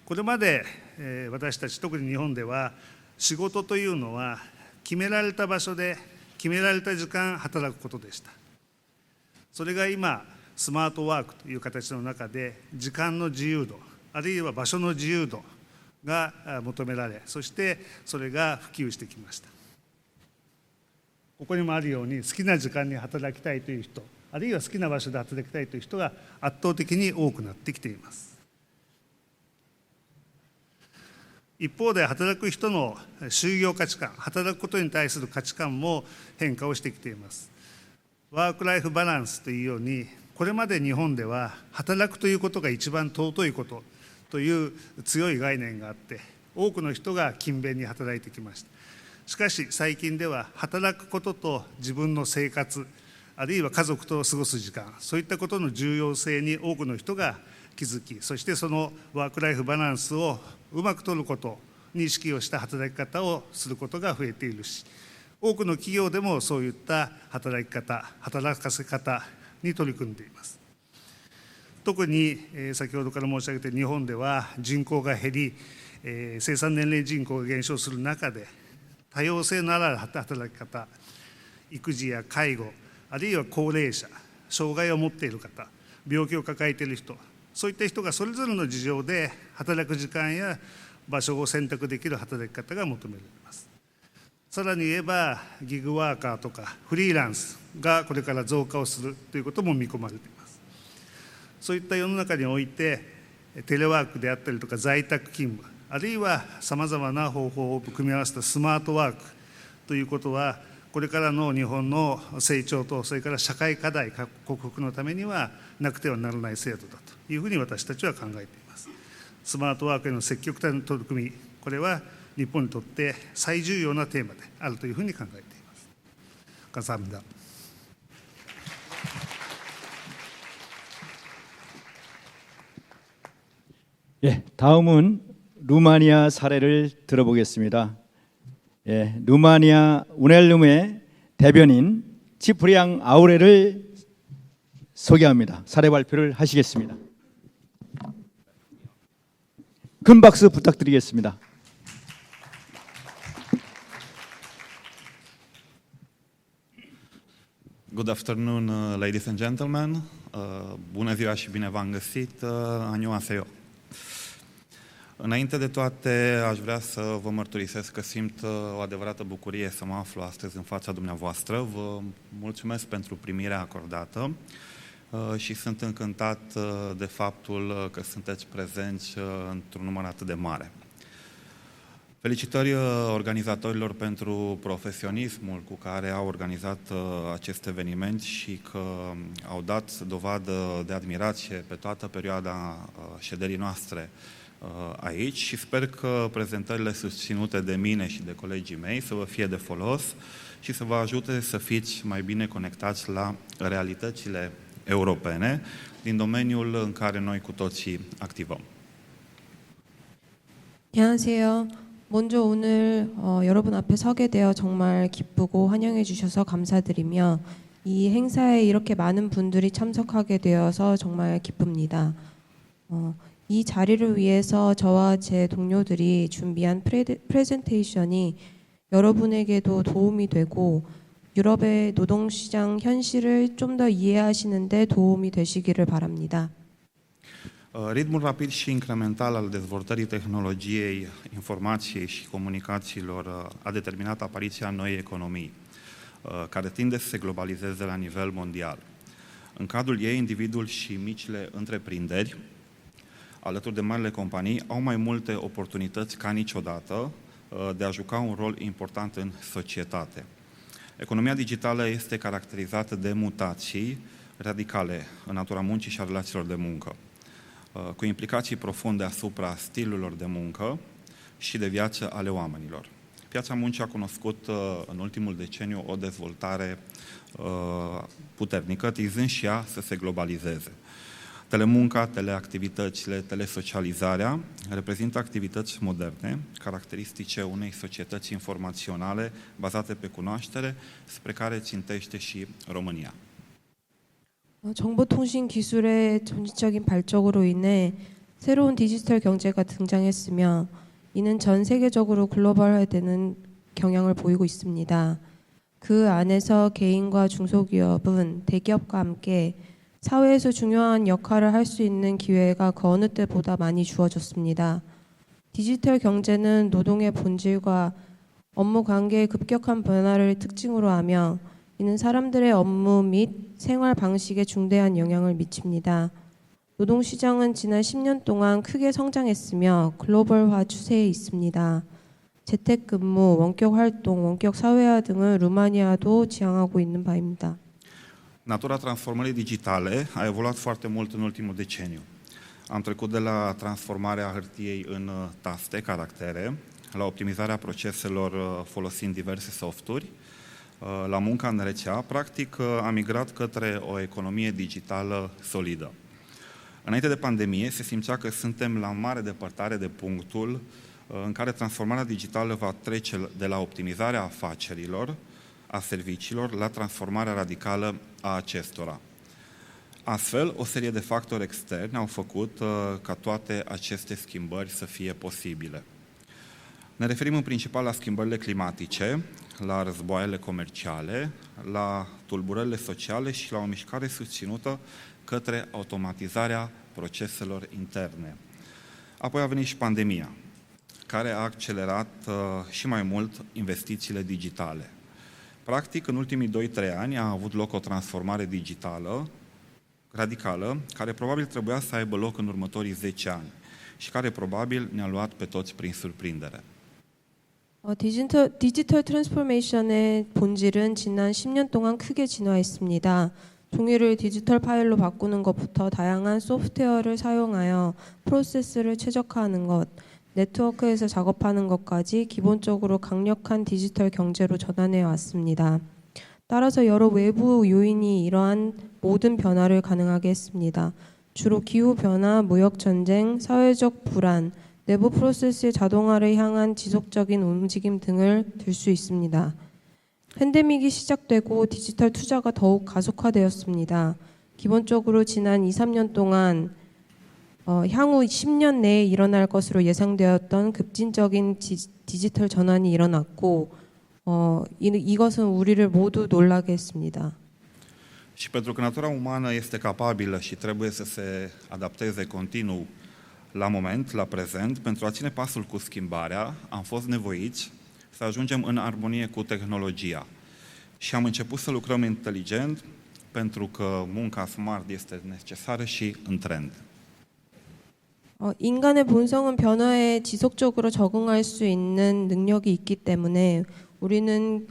これまで私たち、特に日本では、仕事というのは決められた場所で決められた時間働くことでした。それが今、スマートワークという形の中で、時間の自由度、あるいは場所の自由度が求められ、そしてそれが普及してきました。ここにもあるように、好きな時間に働きたいという人、あるいは好きな場所で働きたいという人が圧倒的に多くなってきています。一方で、働く人の就業価値観、働くことに対する価値観も変化をしてきています。ワークライフバランスというように、これまで日本では働くということが一番尊いことという強い概念があって、多くの人が勤勉に働いてきました。しかし最近では、働くことと自分の生活、あるいは家族と過ごす時間、そういったことの重要性に多くの人が気づき、そしてそのワークライフバランスをうまく取ることに意識をした働き方をすることが増えているし、多くの企業でもそういった働き方、働かせ方に取り組んでいます。特に先ほどから申し上げて、日本では人口が減り、生産年齢人口が減少する中で、多様性のある働き方、育児や介護、あるいは高齢者、障害を持っている方、病気を抱えている人、そういった人がそれぞれの事情で働く時間や場所を選択できる働き方が求められます。さらに言えば、ギグワーカーとかフリーランスがこれから増加をするということも見込まれています。そういった世の中において、テレワークであったりとか在宅勤務、あるいはさまざまな方法を組み合わせたスマートワークということは、これからの日本の成長と、それから社会課題克服のためにはなくてはならない制度だというふうに私たちは考えています。スマートワークへの積極的な取り組み、これは日本にとって最重要なテーマであるというふうに考えています。감사합니다。예, 다음은 루마니아 사례를 들어보겠습니다. 예, 루마니아 우넬룸의 대변인 치프리앙 아우레를 소개합니다. 사례 발표를 하시겠습니다. 큰 박수 부탁드리겠습니다. Good afternoon, ladies and gentlemen. Bună ziua și bine v-am găsit. Annyeonghaseyo. Înainte de toate, aș vrea să vă mărturisesc că simt o adevărată bucurie să mă aflu astăzi în fața dumneavoastră. Vă mulțumesc pentru primirea acordată și sunt încântat de faptul că sunteți prezenți într-un număr atât de mare. Felicitări organizatorilor pentru profesionismul cu care au organizat acest eveniment și că au dat dovadă de admirație pe toată perioada șederii noastre aici și sper că prezentările susținute de mine și de colegii mei să vă fie de folos și să vă ajute să fiți mai bine conectați la realitățile europene din domeniul în care noi cu toții activăm. 안녕하세요. 먼저 오늘 여러분 앞에 서게 되어 정말 기쁘고 환영해 주셔서 감사드리며 이 행사에 이렇게 많은 분들이 참석하게 되어서 정말 기쁩니다. 이 자리를 위해서 저와 제 동료들이 준비한 프레젠테이션이 여러분에게도 도움이 되고 유럽의 노동시장 현실을 좀 더 이해하시는 데 doumi 되시기를 바랍니다. Ritmul rapid și incremental al dezvoltării tehnologiei, informației și comunicațiilor a determinat apariția noii economii, care tinde să se globalizeze la nivel mondial. În cadrul ei, individul și micile întreprinderi, alături de marile companii, au mai multe oportunități ca niciodată de a juca un rol important în societate. Economia digitală este caracterizată de mutații radicale în natura muncii și a relațiilor de muncă, cu implicații profunde asupra stilurilor de muncă și de viață ale oamenilor. Piața muncii a cunoscut în ultimul deceniu o dezvoltare puternică, tizând și ea să se globalizeze. Telemunca, teleactivitățile, telesocializarea reprezintă activități moderne, caracteristice unei societăți informaționale bazate pe cunoaștere, spre care țintește și România. 정보통신 기술의 전지적인 발전으로 인해 새로운 디지털 경제가 등장했으며 이는 전 세계적으로 글로벌화되는 경향을 보이고 있습니다. 그 안에서 개인과 중소기업은 대기업과 함께 사회에서 중요한 역할을 할 수 있는 기회가 그 어느 때보다 많이 주어졌습니다. 디지털 경제는 노동의 본질과 업무 관계의 급격한 변화를 특징으로 하며 이는 사람들의 업무 및 생활 방식에 중대한 영향을 미칩니다. 노동시장은 지난 10년 동안 크게 성장했으며 글로벌화 추세에 있습니다. 재택근무, 원격활동, 원격사회화 등을 루마니아도 지향하고 있는 바입니다. Natura transformării digitale a evoluat foarte mult în ultimul deceniu. Am trecut de la transformarea hârtiei în taste, caractere, la optimizarea proceselor folosind diverse softuri, la munca în rețea. Practic, am migrat către o economie digitală solidă. Înainte de pandemie, se simțea că suntem la mare depărtare de punctul în care transformarea digitală va trece de la optimizarea afacerilor, a serviciilor, la transformarea radicală a acestora. Astfel, o serie de factori externi au făcut ca toate aceste schimbări să fie posibile. Ne referim în principal la schimbările climatice, la războaiele comerciale, la tulburările sociale și la o mișcare susținută către automatizarea proceselor interne. Apoi a venit și pandemia, care a accelerat și mai mult investițiile digitale. Practic, în ultimii 2-3 ani a avut loc o transformare digitală radicală, care probabil trebuia să aibă loc în următorii 10 ani și care probabil ne-a luat pe toți prin surprindere. 디지털 트랜스포메이션의 본질은 지난 10년 동안 크게 진화했습니다. 종이를 디지털 파일로 바꾸는 것부터 다양한 소프트웨어를 사용하여 프로세스를 최적화하는 것, 네트워크에서 작업하는 것까지 기본적으로 강력한 디지털 경제로 전환해 왔습니다. 따라서 여러 외부 요인이 이러한 모든 변화를 가능하게 했습니다. 주로 기후변화, 무역전쟁, 사회적 불안, 내부 프로세스의 자동화를 향한 지속적인 움직임 등을 들 수 있습니다. 팬데믹이 시작되고 디지털 투자가 더욱 가속화되었습니다. 기본적으로 지난 2-3년 동안 향후 10년 내에 일어날 것으로 예상되었던 급진적인 디지털 전환이 일어났고 이것은 우리를 모두 놀라게 했습니다. Și pentru că natura umană este capabilă și trebuie să se adapteze continuu la moment, la prezent, pentru a ține pasul cu schimbarea, am fost nevoiți să ajungem în armonie cu tehnologia. Și am început să lucrăm inteligent pentru că munca smart este necesară și în trend. 인간의 본성은 변화에 지속적으로 적응할 수 있는 능력이 있기 때문에 우리는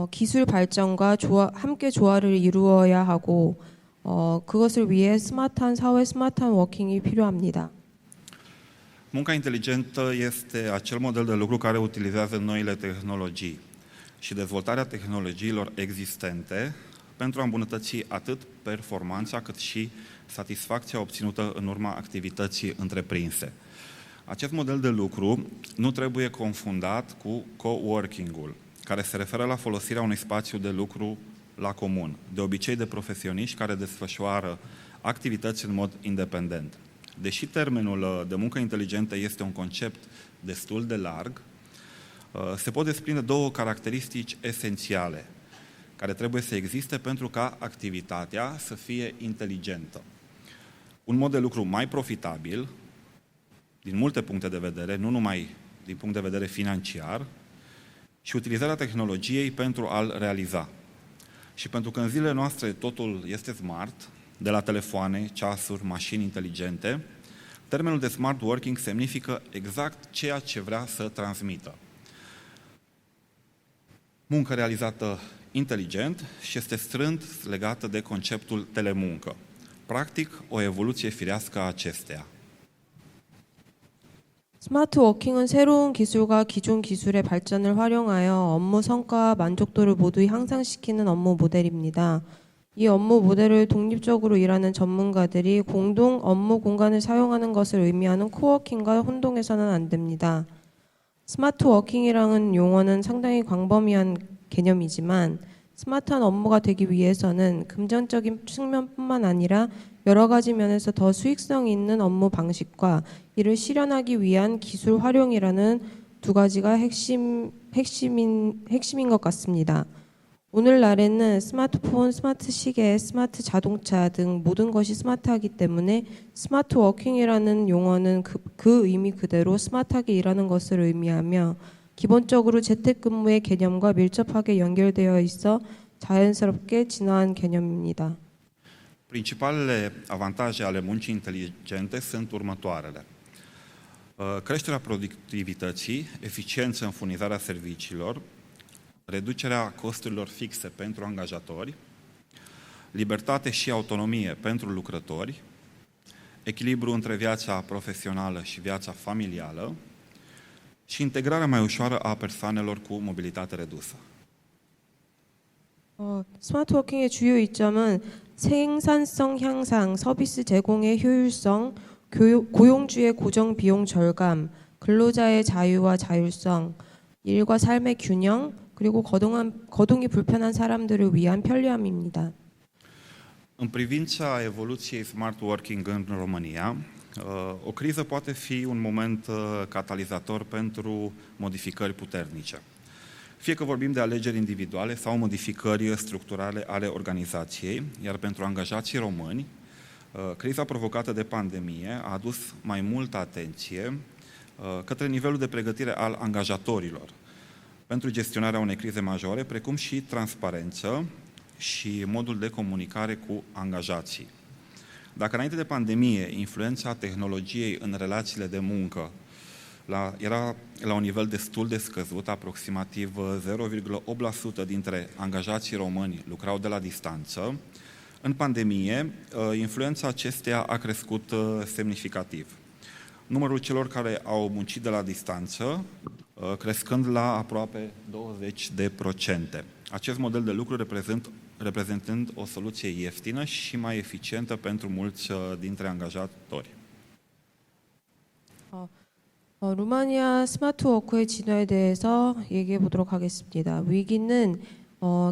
기술 발전과 함께 조화를 이루어야 하고 그것을 위해 스마트한 사회, 스마트한 워킹이 필요합니다. Munca inteligentă este acel model de lucru care utilizează noile tehnologii și dezvoltarea tehnologiilor existente pentru a îmbunătăți atât performanța cât și satisfacția obținută în urma activității întreprinse. Acest model de lucru nu trebuie confundat cu coworking-ul, care se referă la folosirea unui spațiu de lucru la comun, de obicei de profesioniști care desfășoară activități în mod independent. Deși termenul de muncă inteligentă este un concept destul de larg, se pot desprinde două caracteristici esențiale care trebuie să existe pentru ca activitatea să fie inteligentă. Un mod de lucru mai profitabil, din multe puncte de vedere, nu numai din punct de vedere financiar, și utilizarea tehnologiei pentru a-l realiza. Și pentru că în zilele noastre totul este smart, de la telefoane, ceasuri, mașini inteligente, termenul de smart working semnifică exact ceea ce vrea să transmită. Muncă realizată inteligent și este strâns legată de conceptul telemuncă. Practic, o evoluție firească a acesteia. 스마트 워킹은 새로운 기술과 기존 기술의 발전을 활용하여 업무 성과와 만족도를 모두 향상시키는 업무 모델입니다. 이 업무 모델을 독립적으로 일하는 전문가들이 공동 업무 공간을 사용하는 것을 의미하는 코워킹과 혼동해서는 안 됩니다. 스마트 워킹이라는 용어는 상당히 광범위한 개념이지만 스마트한 업무가 되기 위해서는 금전적인 측면뿐만 아니라 여러 가지 면에서 더 수익성 있는 업무 방식과 이를 실현하기 위한 기술 활용이라는 두 가지가 핵심인 것 같습니다. 오늘날에는 스마트폰, 스마트 시계, 스마트 자동차 등 모든 것이 스마트하기 때문에 스마트 워킹이라는 용어는 그 의미 그대로 스마트하게 일하는 것을 의미하며 기본적으로 재택근무의 개념과 밀접하게 연결되어 있어 자연스럽게 진화한 개념입니다. Principalele avantaje ale muncii inteligente sunt următoarele. Creșterea productivității, eficiență în furnizarea serviciilor, reducerea costurilor fixe pentru angajatori, libertate și autonomie pentru lucrători, echilibru între viața profesională și viața familială și integrarea mai ușoară a persoanelor cu mobilitate redusă. 스마트 워킹의 주요 이점은 생산성 향상, 서비스 제공의 효율성, 고용주의 고정 비용 절감, 근로자의 자유와 자율성, 일과 삶의 균형, 그리고 거동이 불편한 사람들을 위한 편리함입니다. În privința evoluției smart working în România, o criză poate fi un moment catalizator pentru modificări puternice. Fie că vorbim de alegeri individuale sau modificări structurale ale organizației, iar pentru angajații români, criza provocată de pandemie a adus mai multă atenție către nivelul de pregătire al angajatorilor pentru gestionarea unei crize majore, precum și transparență și modul de comunicare cu angajații. Dacă înainte de pandemie influența tehnologiei în relațiile de muncă era la un nivel destul de scăzut, aproximativ 0,8% dintre angajații români lucrau de la distanță, în pandemie influența acesteia a crescut semnificativ. Numărul celor care au muncit de la distanță crescând la aproape 20%. Acest model de lucru reprezentând o soluție ieftină și mai eficientă pentru mulți dintre angajatori. 루마니아 스마트 워크의 진화에 대해서 얘기해 보도록 하겠습니다. 위기는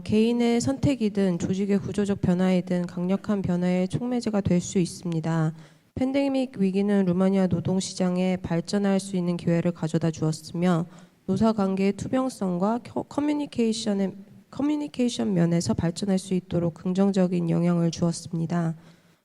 개인의 선택이든 조직의 구조적 변화이든 강력한 변화의 촉매제가 될 수 있습니다. 팬데믹 위기는 루마니아 노동시장에 발전할 수 있는 기회를 가져다 주었으며 노사관계의 투명성과 커뮤니케이션 면에서 발전할 수 있도록 긍정적인 영향을 주었습니다.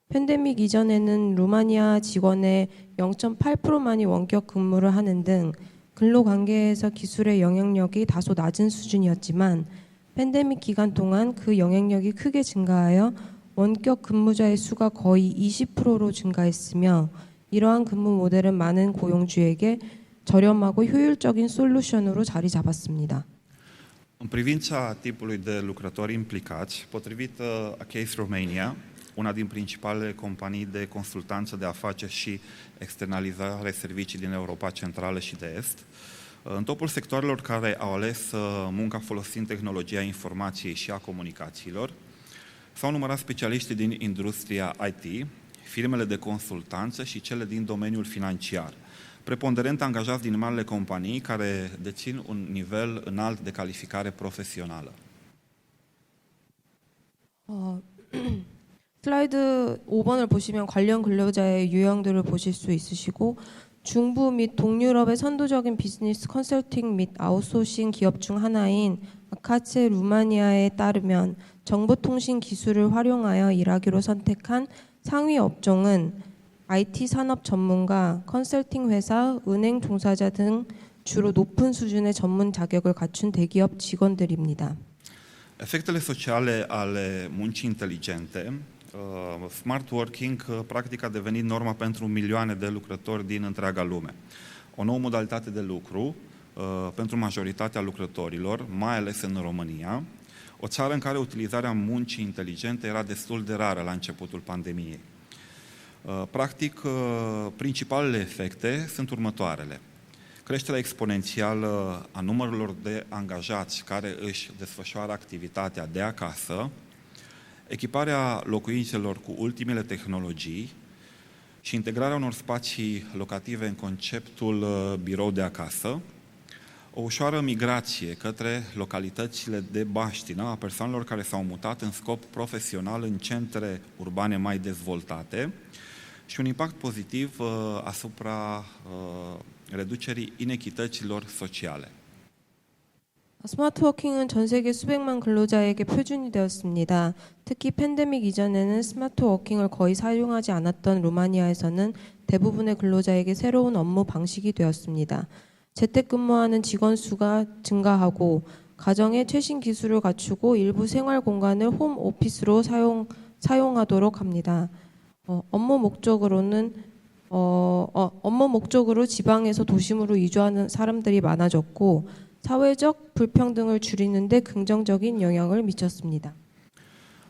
팬데믹 이전에는 루마니아 직원의 0.8%만이 원격 근무를 하는 등 근로관계에서 기술의 영향력이 다소 낮은 수준이었지만 팬데믹 기간 동안 그 영향력이 크게 증가하여 원격 근무자의 수가 거의 20%로 증가했으며 이러한 근무 모델은 많은 고용주에게 저렴하고 효율적인 솔루션으로 자리 잡았습니다. În privința tipului de lucrători implicați, potrivit Case Romania, una din principalele companii de consultanță de afaceri și externalizare servicii din Europa Centrală și de Est, în topul sectoarelor care au ales munca folosind tehnologia informației și a comunicațiilor, s-au numărat specialiștii din industria IT, firmele de consultanță și cele din domeniul financiar, preponderent angajați din marile companii care dețin un nivel înalt de calificare profesională. 슬라이드 5번을 보시면 관련 근로자의 유형들을 보실 수 있으시고 중부 및 동유럽의 선도적인 비즈니스 컨설팅 및 아웃소싱 기업 중 하나인 아카체 루마니아에 따르면 정보통신 기술을 활용하여 일하기로 선택한 상위 업종은 IT 산업 전문가, 컨설팅 회사, 은행 종사자 등 주로 높은 수준의 전문 자격을 갖춘 대기업 직원들입니다. Efectele sociale ale muncii inteligente, smart working practic a devenit norma pentru milioane de lucrători din întreaga lume. O nouă modalitate de lucru pentru majoritatea lucrătorilor, mai ales în România, o țară în care utilizarea muncii inteligente era destul de rară la începutul pandemiei. Practic, principalele efecte sunt următoarele. Creșterea exponențială a numărului de angajați care își desfășoară activitatea de acasă, echiparea locuințelor cu ultimele tehnologii și integrarea unor spații locative în conceptul birou de acasă, o ușoară migrație către localitățile de baștină a persoanelor care s-au mutat în scop profesional în centre urbane mai dezvoltate și un impact pozitiv asupra reducerii inechităților sociale. 스마트 워킹은 전 세계 수백만 근로자에게 표준이 되었습니다. 특히 팬데믹 이전에는 스마트 워킹을 거의 사용하지 않았던 루마니아에서는 대부분의 근로자에게 새로운 업무 방식이 되었습니다. 재택근무하는 직원 수가 증가하고 가정에 최신 기술을 갖추고 일부 생활 공간을 홈 오피스로 사용하도록 합니다. 업무 목적으로 지방에서 도심으로 i주하는 사람들이 많아졌고 사회적 불평등을 줄이는 데 긍정적인 영향을 미쳤습니다.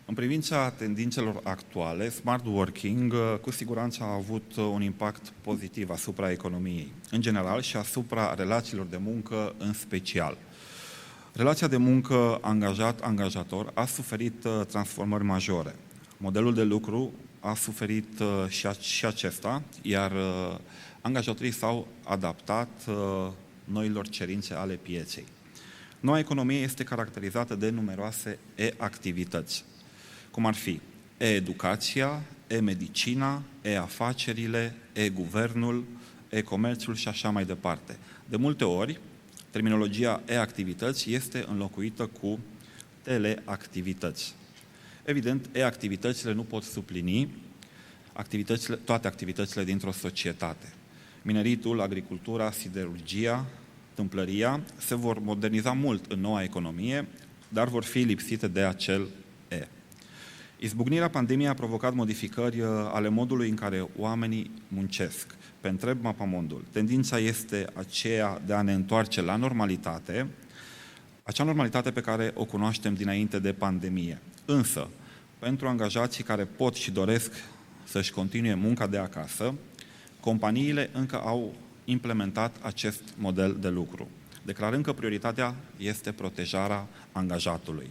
În privința tendințelor actuale, smart working cu siguranță a avut un impact pozitiv asupra economiei, în general, și asupra relațiilor de muncă în special. Relația de muncă angajat-angajator a suferit transformări majore. Modelul de lucru a suferit și acesta, iar angajatorii s-au adaptat noilor cerințe ale pieței. Noua economie este caracterizată de numeroase e-activități, cum ar fi e-educația, e-medicina, e-afacerile, e-guvernul, e-comerțul și așa mai departe. De multe ori, terminologia e-activități este înlocuită cu teleactivități. Evident, e-activitățile nu pot suplini toate activitățile dintr-o societate. Mineritul, agricultura, siderurgia, tâmplăria se vor moderniza mult în noua economie, dar vor fi lipsite de acel E. Izbucnirea pandemiei a provocat modificări ale modului în care oamenii muncesc. Pe întreg mapamondul, tendința este aceea de a ne întoarce la normalitate, acea normalitate pe care o cunoaștem dinainte de pandemie. Însă, pentru angajații care pot și doresc să-și continue munca de acasă, companiile încă au implementat acest model de lucru, declarând că prioritatea este protejarea angajatului.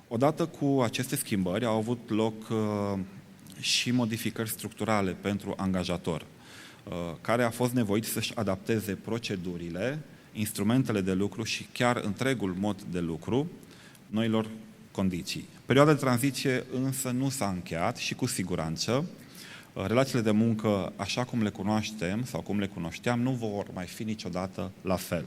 Odată cu aceste schimbări au avut loc și modificări structurale pentru angajator, care a fost nevoit să-și adapteze procedurile, instrumentele de lucru și chiar întregul mod de lucru noilor condiții. Perioada de tranziție însă nu s-a încheiat și cu siguranță relațiile de muncă, așa cum le cunoaștem sau cum le cunoșteam, nu vor mai fi niciodată la fel.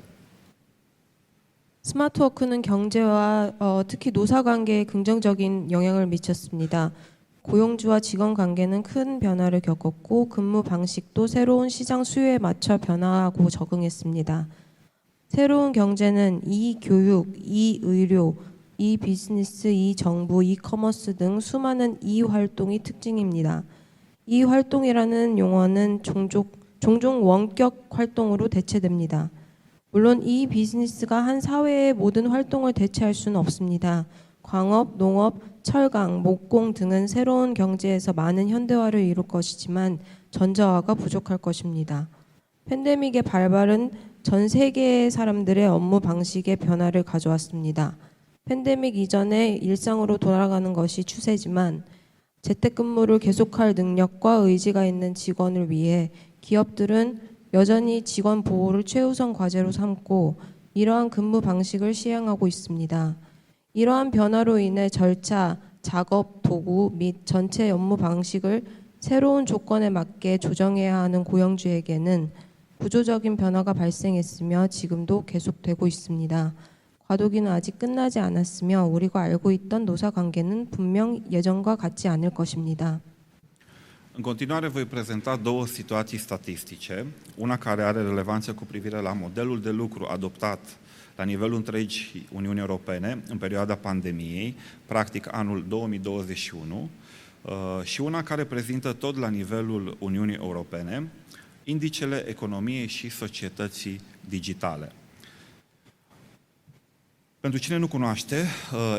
스마트워크는 경제와 특히 노사 관계에 긍정적인 영향을 미쳤습니다. 고용주와 직원 관계는 큰 변화를 겪었고 근무 방식도 새로운 시장 수요에 맞춰 변화하고 적응했습니다. 새로운 경제는 이-교육, 이-의료, 이-비즈니스, 이-정부, 이-커머스 등 수많은 이-활동이 특징입니다. 이-활동이라는 용어는 종종 원격 활동으로 대체됩니다. 물론 이 비즈니스가 한 사회의 모든 활동을 대체할 수는 없습니다. 광업, 농업, 철강, 목공 등은 새로운 경제에서 많은 현대화를 이룰 것이지만 전자화가 부족할 것입니다. 팬데믹의 발발은 전 세계의 사람들의 업무 방식의 변화를 가져왔습니다. 팬데믹 이전에 일상으로 돌아가는 것이 추세지만 재택근무를 계속할 능력과 의지가 있는 직원을 위해 기업들은 여전히 직원 보호를 최우선 과제로 삼고 이러한 근무 방식을 시행하고 있습니다. 이러한 변화로 인해 절차, 작업, 도구 및 전체 업무 방식을 새로운 조건에 맞게 조정해야 하는 고용주에게는 구조적인 변화가 발생했으며 지금도 계속되고 있습니다. 과도기는 아직 끝나지 않았으며 우리가 알고 있던 노사관계는 분명 예전과 같지 않을 것입니다. În continuare voi prezenta două situații statistice, una care are relevanță cu privire la modelul de lucru adoptat la nivelul întregii Uniuni Europene în perioada pandemiei, practic anul 2021, și una care prezintă tot la nivelul Uniunii Europene indicele economiei și societății digitale. Pentru cine nu cunoaște,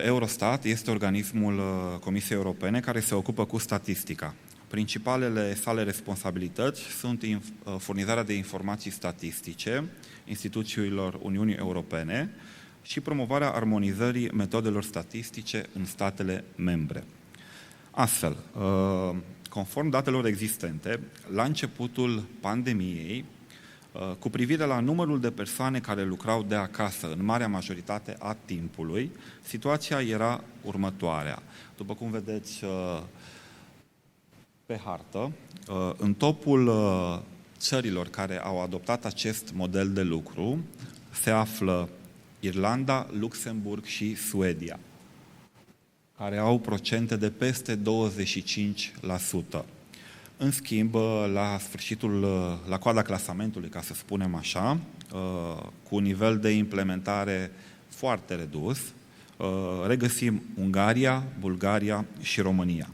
Eurostat este organismul Comisiei Europene care se ocupă cu statistica. Principalele sale responsabilități sunt furnizarea de informații statistice instituțiilor Uniunii Europene și promovarea armonizării metodelor statistice în statele membre. Astfel, conform datelor existente, la începutul pandemiei, Cu privire la numărul de persoane care lucrau de acasă în marea majoritate a timpului, situația era următoarea. După cum vedeți pe hartă, în topul țărilor care au adoptat acest model de lucru se află Irlanda, Luxemburg și Suedia, care au procente de peste 25%. În schimb, la coada clasamentului, ca să spunem așa, cu un nivel de implementare foarte redus, regăsim Ungaria, Bulgaria și România.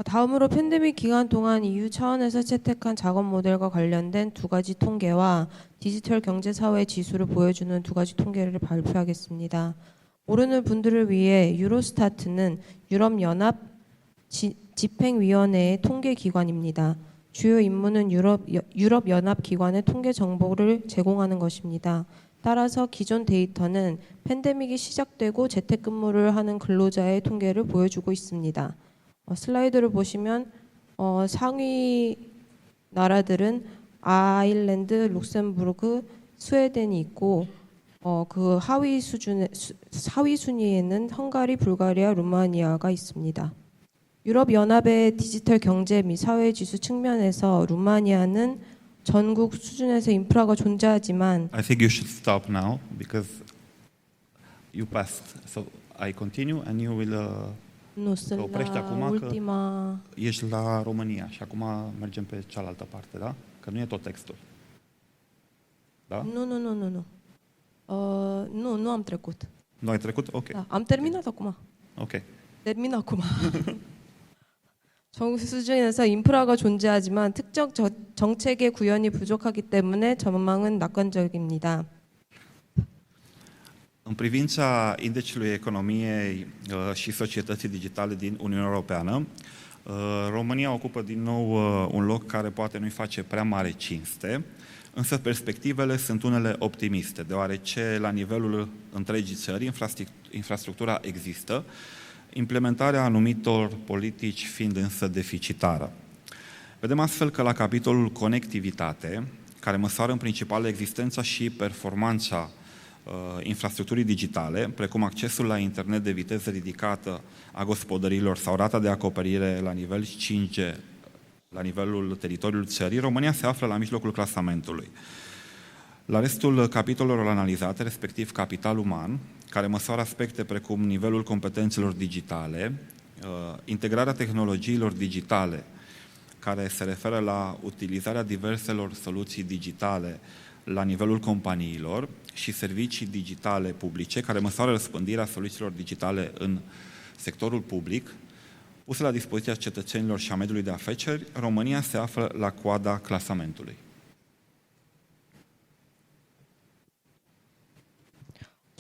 다음으로 팬데믹 기간 동안 EU 차원에서 채택한 작업 모델과 관련된 두 가지 통계와 디지털 경제 사회 지수를 보여주는 두 가지 통계를 발표하겠습니다. 모르는 분들을 위해 유로스타트는 유럽연합 집행위원회의 통계기관입니다. 주요 임무는 유럽연합 기관의 통계 정보를 제공하는 것입니다. 따라서 기존 데이터는 팬데믹이 시작되고 재택근무를 하는 근로자의 통계를 보여주고 있습니다. 슬라이드를 보시면 상위 나라들은 아일랜드, 룩셈부르크, 스웨덴이 있고 그 하위 순위에는 헝가리, 불가리아, 루마니아가 있습니다. 유럽연합의 디지털 경제 및 사회 지수 측면에서 루마니아는 전국 수준에서 인프라가 존재하지만 I think you should stop now because you passed. So I continue and you will oprește acum că ultima ești la România și acum mergem pe cealaltă parte, da? Că nu e tot textul. Da? Nu am trecut. Nu ai trecut? Ok. Da, am terminat acum. Ok. terminas구만. 전국 수준에서 인프라가 존재하지만 특정 정책의 구현이 부족하기 때문에 전망은 낙관적입니다. În privința indexului economiei și societății digitale din Uniunea Europeană, România ocupă din nou un loc care poate nu-i face prea mare cinste, însă perspectivele sunt unele optimiste, deoarece la nivelul întregii țări infrastructura există, implementarea anumitor politici fiind însă deficitară. Vedem astfel că la capitolul conectivitate, care măsoară în principal existența și performanța infrastructurii digitale, precum accesul la internet de viteză ridicată a gospodăriilor sau rata de acoperire la nivel 5G la nivelul teritoriului țării, România se află la mijlocul clasamentului. La restul capitolelor analizate, respectiv capital uman, care măsoară aspecte precum nivelul competențelor digitale, integrarea tehnologiilor digitale, care se referă la utilizarea diverselor soluții digitale la nivelul companiilor și servicii digitale publice, care măsoară răspândirea soluțiilor digitale în sectorul public, puse la dispoziția cetățenilor și a mediului de afaceri, România se află la coada clasamentului.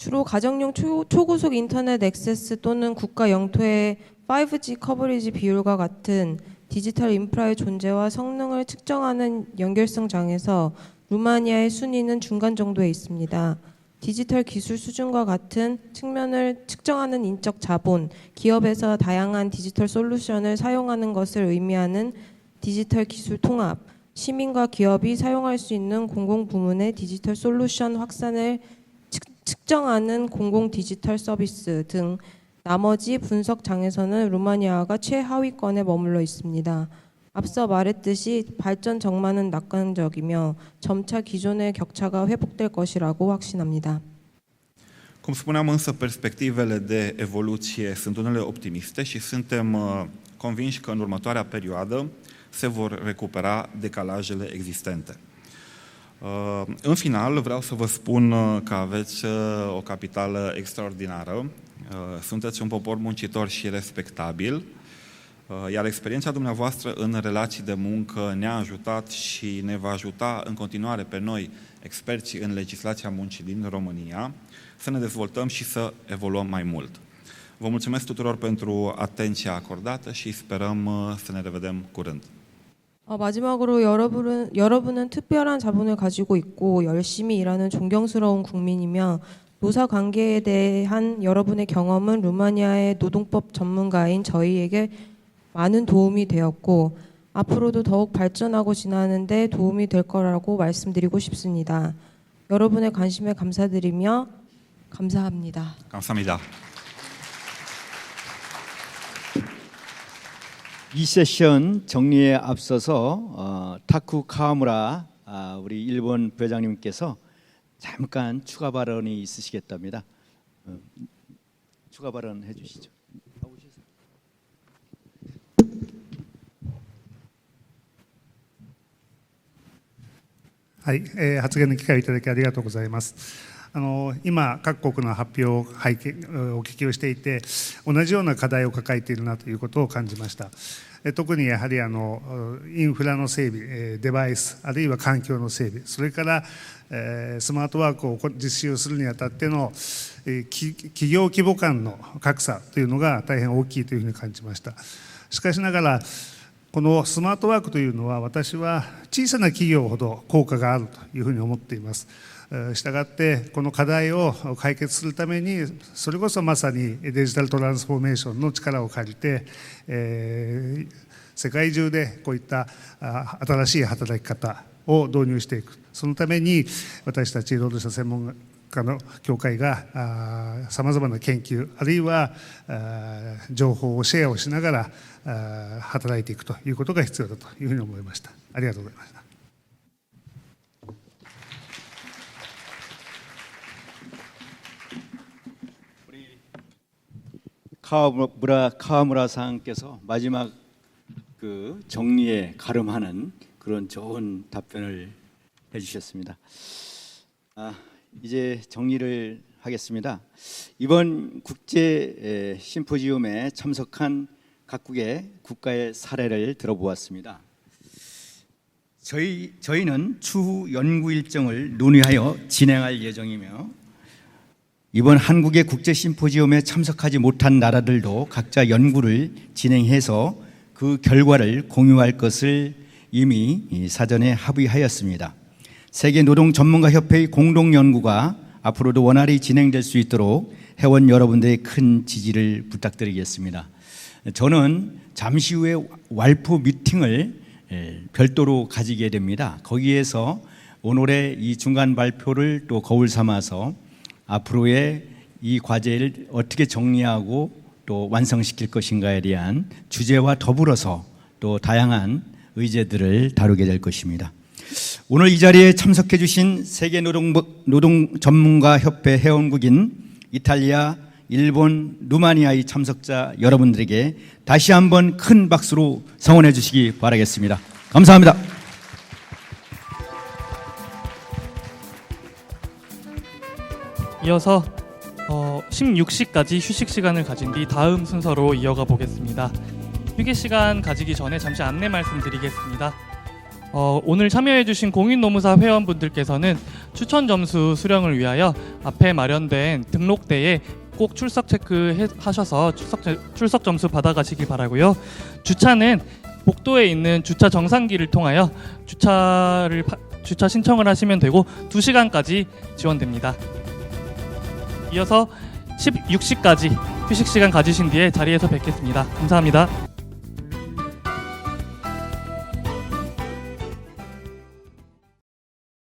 주로 가정용 초고속 인터넷 액세스 또는 국가 영토의 5G 커버리지 비율과 같은 디지털 인프라의 존재와 성능을 측정하는 연결성 장에서 루마니아의 순위는 중간 정도에 있습니다. 디지털 기술 수준과 같은 측면을 측정하는 인적 자본, 기업에서 다양한 디지털 솔루션을 사용하는 것을 의미하는 디지털 기술 통합, 시민과 기업이 사용할 수 있는 공공부문의 디지털 솔루션 확산을 측정하는 공공 디지털 서비스 등 나머지 분석 장에서는 루마니아가 최하위권에 머물러 있습니다. 앞서 말했듯이 발전 전망은 낙관적이며 점차 기존의 격차가 회복될 것이라고 확신합니다. Cum spuneam însă, perspectivele de evoluție sunt unele optimiste și suntem convinși că în următoarea perioadă se vor recupera decalajele existente. În final, vreau să vă spun că aveți o capitală extraordinară, sunteți un popor muncitor și respectabil, iar experiența dumneavoastră în relații de muncă ne-a ajutat și ne va ajuta în continuare pe noi, experții în legislația muncii din România, să ne dezvoltăm și să evoluăm mai mult. Vă mulțumesc tuturor pentru atenția acordată și sperăm să ne revedem curând. 마지막으로 여러분은 특별한 자본을 가지고 있고 열심히 일하는 존경스러운 국민이며 노사 관계에 대한 여러분의 경험은 루마니아의 노동법 전문가인 저희에게 많은 도움이 되었고 앞으로도 더욱 발전하고 진화하는데 도움이 될 거라고 말씀드리고 싶습니다. 여러분의 관심에 감사드리며 감사합니다. 감사합니다. 이 세션 정리에 앞서서 타쿠 카와무라 우리 일본 부회장님께서 잠깐 추가 발언이 있으시겠답니다. 추가 발언 해주시죠. はい、発言の機会をいただきありがとうございます。今、各国の発表をお聞きをしていて、同じような課題を抱えているなということを感じました。特にやはりインフラの整備、デバイス、あるいは環境の整備、それからスマートワークを実施をするにあたっての企業規模間の格差というのが大変大きいというふうに感じました。しかしながら、このスマートワークというのは、私は小さな企業ほど効果があるというふうに思っています。したがって、この課題を解決するために、それこそまさにデジタルトランスフォーメーションの力を借りて、世界中でこういった新しい働き方を導入していく、そのために私たち労働者専門家の協会がさまざまな研究、あるいは情報をシェアをしながら働いていくということが必要だというふうに思いました。ありがとうございました。카와무라 상께서 마지막 그 정리에 가름하는 그런 좋은 답변을 해주셨습니다. 이제 정리를 하겠습니다. 이번 국제 심포지움에 참석한 각국의 국가의 사례를 들어보았습니다. 저희는 추후 연구 일정을 논의하여 진행할 예정이며, 이번 한국의 국제 심포지움에 참석하지 못한 나라들도 각자 연구를 진행해서 그 결과를 공유할 것을 이미 사전에 합의하였습니다. 세계노동전문가협회의 공동연구가 앞으로도 원활히 진행될 수 있도록 회원 여러분들의 큰 지지를 부탁드리겠습니다. 저는 잠시 후에 왈프 미팅을 별도로 가지게 됩니다. 거기에서 오늘의 이 중간 발표를 또 거울 삼아서 앞으로의 이 과제를 어떻게 정리하고 또 완성시킬 것인가에 대한 주제와 더불어서 또 다양한 의제들을 다루게 될 것입니다. 오늘 이 자리에 참석해 주신 세계노동전문가협회 회원국인 이탈리아, 일본, 루마니아의 참석자 여러분들에게 다시 한번 큰 박수로 성원해 주시기 바라겠습니다. 감사합니다. 이어서 16시까지 휴식 시간을 가진 뒤 다음 순서로 이어가 보겠습니다. 휴게 시간 가지기 전에 잠시 안내 말씀드리겠습니다. 오늘 참여해주신 공인노무사 회원분들께서는 추천 점수 수령을 위하여 앞에 마련된 등록대에 꼭 출석 체크하셔서 출석 점수 받아가시기 바라고요. 주차는 복도에 있는 주차 정상기를 통하여 주차 신청을 하시면 되고 2시간까지 지원됩니다. 이어서 16시까지 휴식 시간 가지신 뒤에 자리에서 뵙겠습니다. 감사합니다.